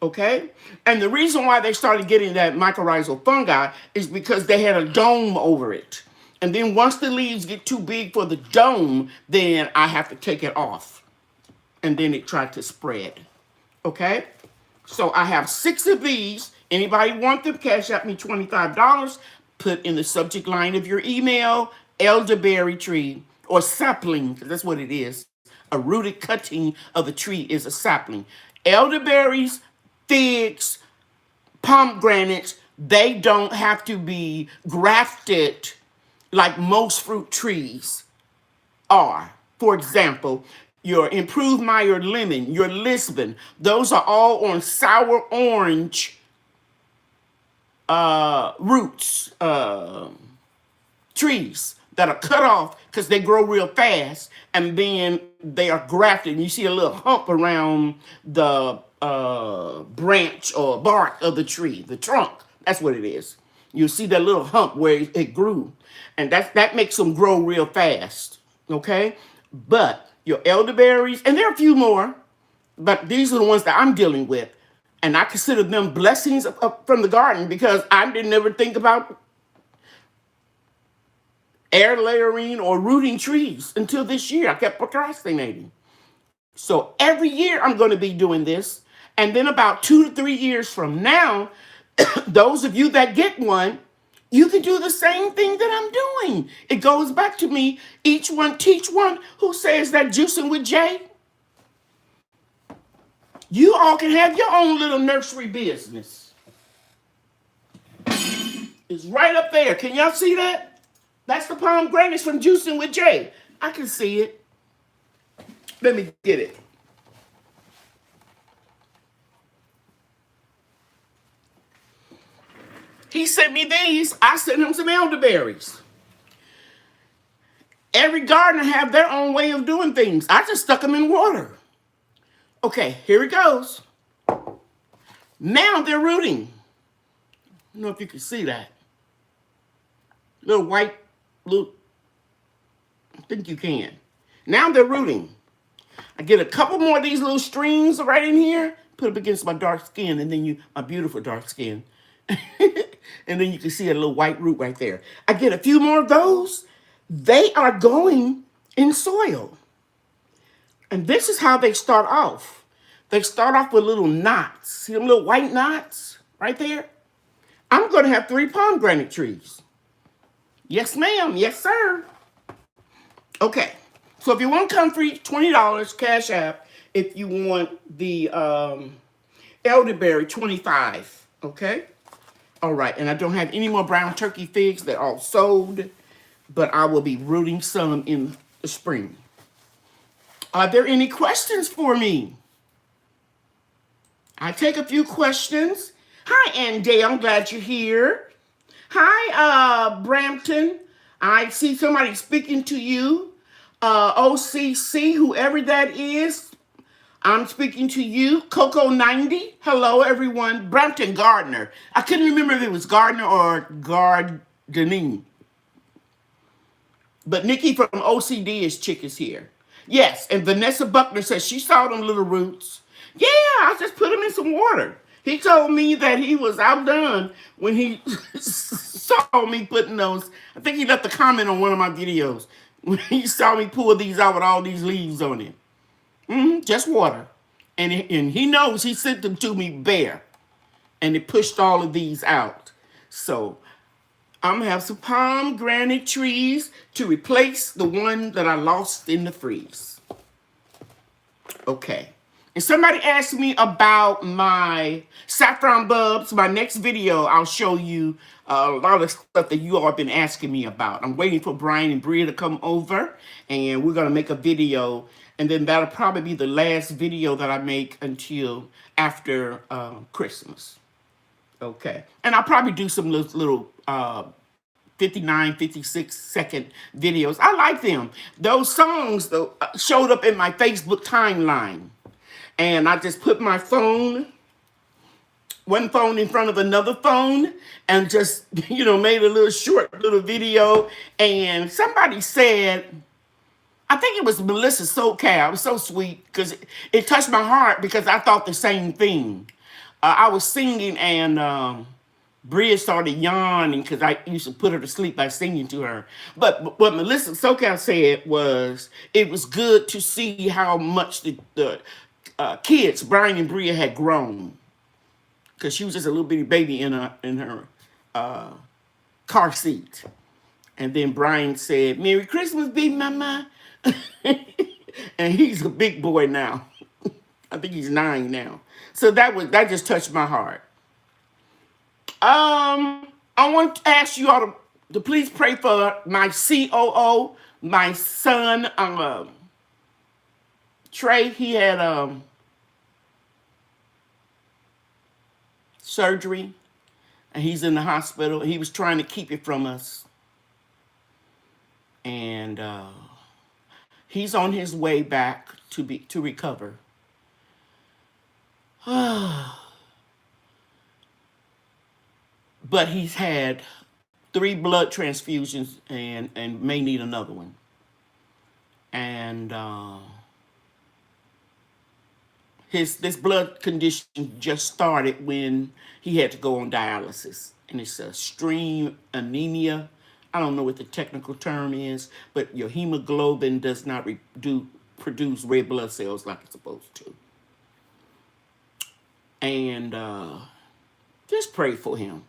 Okay? And the reason why they started getting that mycorrhizal fungi is because they had a dome over it. And then once the leaves get too big for the dome, then I have to take it off. And then it tried to spread. Okay? So I have 6 of these. Anybody want them? Cash out me $25. Put in the subject line of your email, elderberry tree or sapling, because that's what it is. A rooted cutting of the tree is a sapling. Elderberries, figs, pomegranates, they don't have to be grafted like most fruit trees are. For example, your improved Meyer lemon, your Lisbon, those are all on sour orange roots, trees that are cut off because they grow real fast, and then they are grafted. And you see a little hump around the branch or bark of the tree, the trunk. That's what it is. You see that little hump where it grew, and that makes them grow real fast. Okay, but your elderberries, and there are a few more, but these are the ones that I'm dealing with. And I consider them blessings from the garden because I didn't ever think about air layering or rooting trees until this year. I kept procrastinating. So every year I'm going to be doing this. And then about 2 to 3 years from now, those of you that get one, you can do the same thing that I'm doing. It goes back to me, each one teach one. Who says that juicing with Jay? You all can have your own little nursery business. It's right up there. Can y'all see that? That's the pomegranates from Juicing with Jay. I can see it. Let me get it. He sent me these. I sent him some elderberries. Every gardener have their own way of doing things. I just stuck them in water. Okay, here it goes. Now they're rooting. I don't know if you can see that. Little white, I think you can. Now they're rooting. I get a couple more of these little strings right in here, put them against my dark skin, and then my beautiful dark skin. And then you can see a little white root right there. I get a few more of those. They are going in soil. And this is how they start off. They start off with little knots. See them little white knots right there? I'm going to have 3 pomegranate trees. Yes, ma'am. Yes, sir. Okay. So if you want comfrey, $20 cash app. If you want the elderberry, $25. Okay? All right. And I don't have any more brown turkey figs. They're all sold. But I will be rooting some in the spring. Are there any questions for me? I take a few questions. Hi, Andy. I'm glad you're here. Hi, Brampton. I see somebody speaking to you. OCC, whoever that is, I'm speaking to you. Coco90. Hello, everyone. Brampton Gardner. I couldn't remember if it was Gardner or Gardening. But Nikki from OCD is here. Yes, and Vanessa Buckner says she saw them little roots. Yeah, I just put them in some water. He told me that he was outdone when he saw me putting those. I think he left a comment on one of my videos when he saw me pull these out with all these leaves on it. Just water. And he knows he sent them to me bare. And it pushed all of these out. So I'm gonna have some pomegranate trees to replace the one that I lost in the freeze. Okay. And somebody asked me about my saffron bulbs. My next video, I'll show you a lot of stuff that you all have been asking me about. I'm waiting for Brian and Bria to come over, and we're gonna make a video, and then that'll probably be the last video that I make until after Christmas. Okay. And I'll probably do some little 59, 56-second videos. I like them. Those songs though showed up in my Facebook timeline. And I just put my phone, one phone in front of another phone, and just, made a little short little video. And somebody said, I think it was Melissa SoCal. It was so sweet because it touched my heart because I thought the same thing. I was singing and Bria started yawning because I used to put her to sleep by singing to her. But what Melissa SoCal said was it was good to see how much the kids, Brian and Bria, had grown. Because she was just a little bitty baby in her car seat. And then Brian said, "Merry Christmas, big mama." And he's a big boy now. I think he's 9 now. So that just touched my heart. I want to ask you all to please pray for my COO, my son, Trey. He had surgery, and he's in the hospital. He was trying to keep it from us, and he's on his way back to recover. But he's had 3 blood transfusions and may need another one. And this blood condition just started when he had to go on dialysis. And it's a extreme anemia. I don't know what the technical term is, but your hemoglobin does not produce red blood cells like it's supposed to. And just pray for him.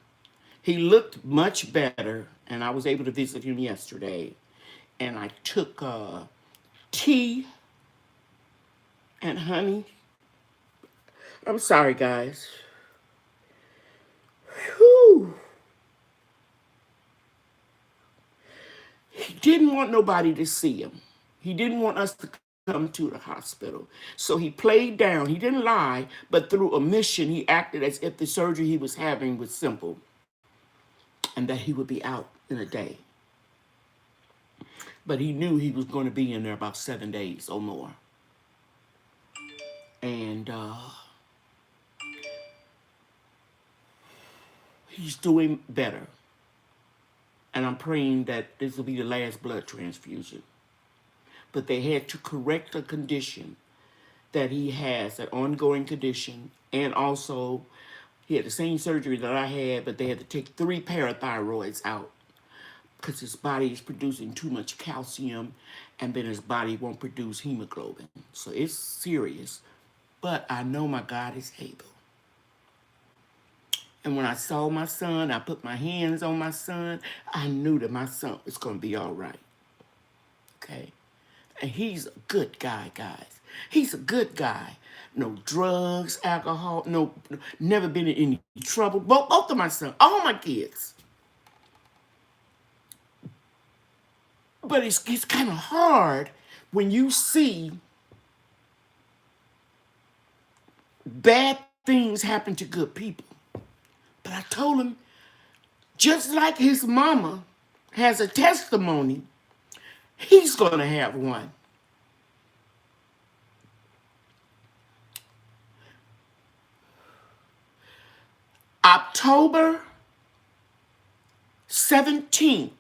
He looked much better, and I was able to visit him yesterday. And I took tea and honey. I'm sorry, guys. Whew. He didn't want nobody to see him. He didn't want us to come to the hospital. So he played down. He didn't lie, but through omission, he acted as if the surgery he was having was simple and that he would be out in a day. But he knew he was going to be in there about 7 days or more. And he's doing better. And I'm praying that this will be the last blood transfusion. But they had to correct a condition that he has, an ongoing condition. And also, he had the same surgery that I had, but they had to take 3 parathyroids out because his body is producing too much calcium, and then his body won't produce hemoglobin. So it's serious. But I know my God is able. And when I saw my son, I put my hands on my son, I knew that my son was going to be all right. Okay? And he's a good guy, guys. He's a good guy. No drugs, alcohol, never been in any trouble. Both of my sons, all my kids. But it's kind of hard when you see bad things happen to good people. But I told him, just like his mama has a testimony, he's going to have one. October 17th,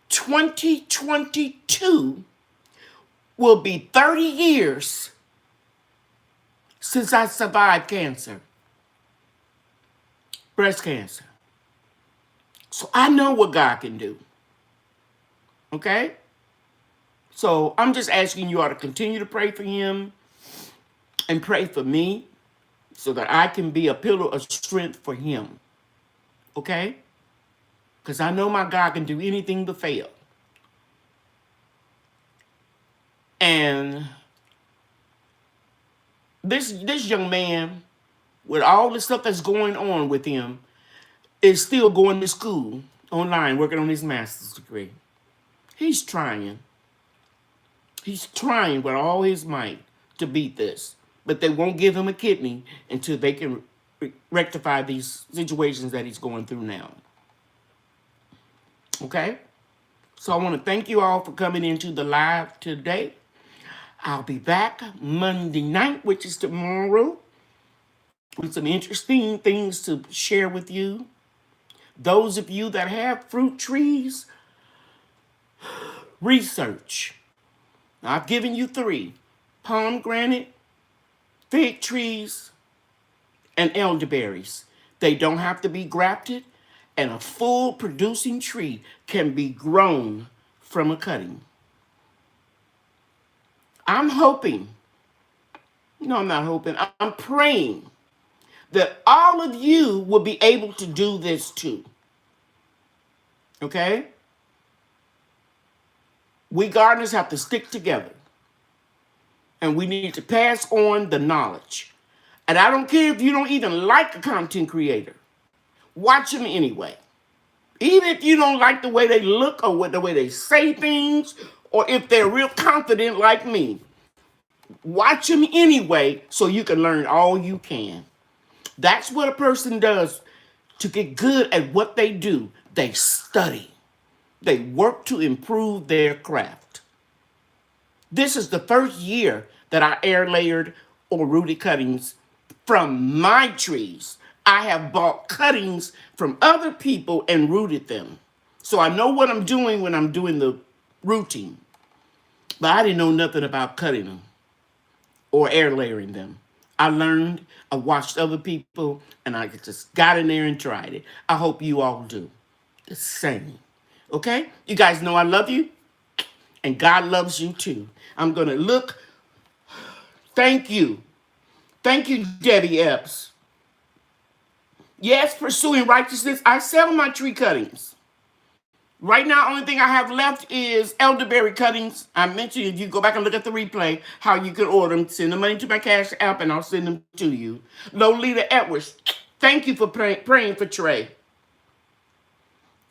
2022 will be 30 years since I survived cancer, breast cancer. So I know what God can do. Okay? So I'm just asking you all to continue to pray for him and pray for me so that I can be a pillar of strength for him. Okay? Because I know my God can do anything but fail. And this young man, with all the stuff that's going on with him, is still going to school online, working on his master's degree. He's trying. He's trying with all his might to beat this. But they won't give him a kidney until they can rectify these situations that he's going through now. Okay? So I want to thank you all for coming into the live today. I'll be back Monday night, which is tomorrow, with some interesting things to share with you. Those of you that have fruit trees, research. I've given you 3: pomegranate, fig trees, and elderberries. They don't have to be grafted, and a full producing tree can be grown from a cutting. I'm hoping, no, I'm not hoping, I'm praying that all of you will be able to do this too. Okay? We gardeners have to stick together. And we need to pass on the knowledge. And I don't care if you don't even like a content creator. Watch them anyway. Even if you don't like the way they look or the way they say things, or if they're real confident like me, watch them anyway so you can learn all you can. That's what a person does to get good at what they do. They study. They work to improve their craft. This is the first year that I air layered or rooted cuttings from my trees. I have bought cuttings from other people and rooted them. So I know what I'm doing when I'm doing the rooting. But I didn't know nothing about cutting them or air layering them. I learned, I watched other people, and I just got in there and tried it. I hope you all do the same. Okay? You guys know I love you, and God loves you too. I'm going to look. Thank you. Thank you, Debbie Epps. Yes, pursuing righteousness. I sell my tree cuttings. Right now, only thing I have left is elderberry cuttings. I mentioned, if you go back and look at the replay, how you can order them. Send the money to my Cash App, and I'll send them to you. Lolita Edwards, thank you for praying for Trey.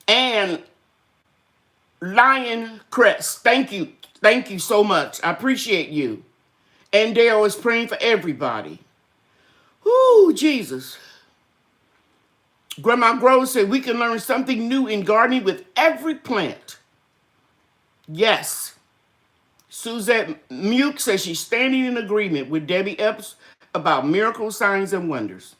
And Lion Crest, thank you. Thank you so much. I appreciate you. And Dale is praying for everybody. Whoo, Jesus. Grandma Groves said we can learn something new in gardening with every plant. Yes. Suzette Muke says she's standing in agreement with Debbie Epps about miracle signs and wonders.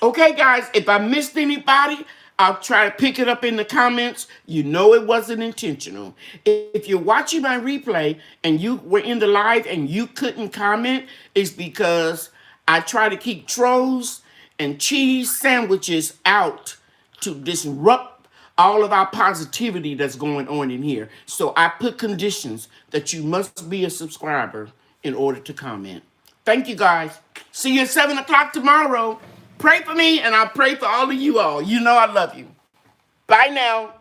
Okay, guys, if I missed anybody, I'll try to pick it up in the comments. You know it wasn't intentional. If you're watching my replay and you were in the live and you couldn't comment, it's because I try to keep trolls and cheese sandwiches out to disrupt all of our positivity that's going on in here. So I put conditions that you must be a subscriber in order to comment. Thank you, guys. See you at 7 o'clock tomorrow. Pray for me, and I'll pray for all of you all. You know I love you. Bye now.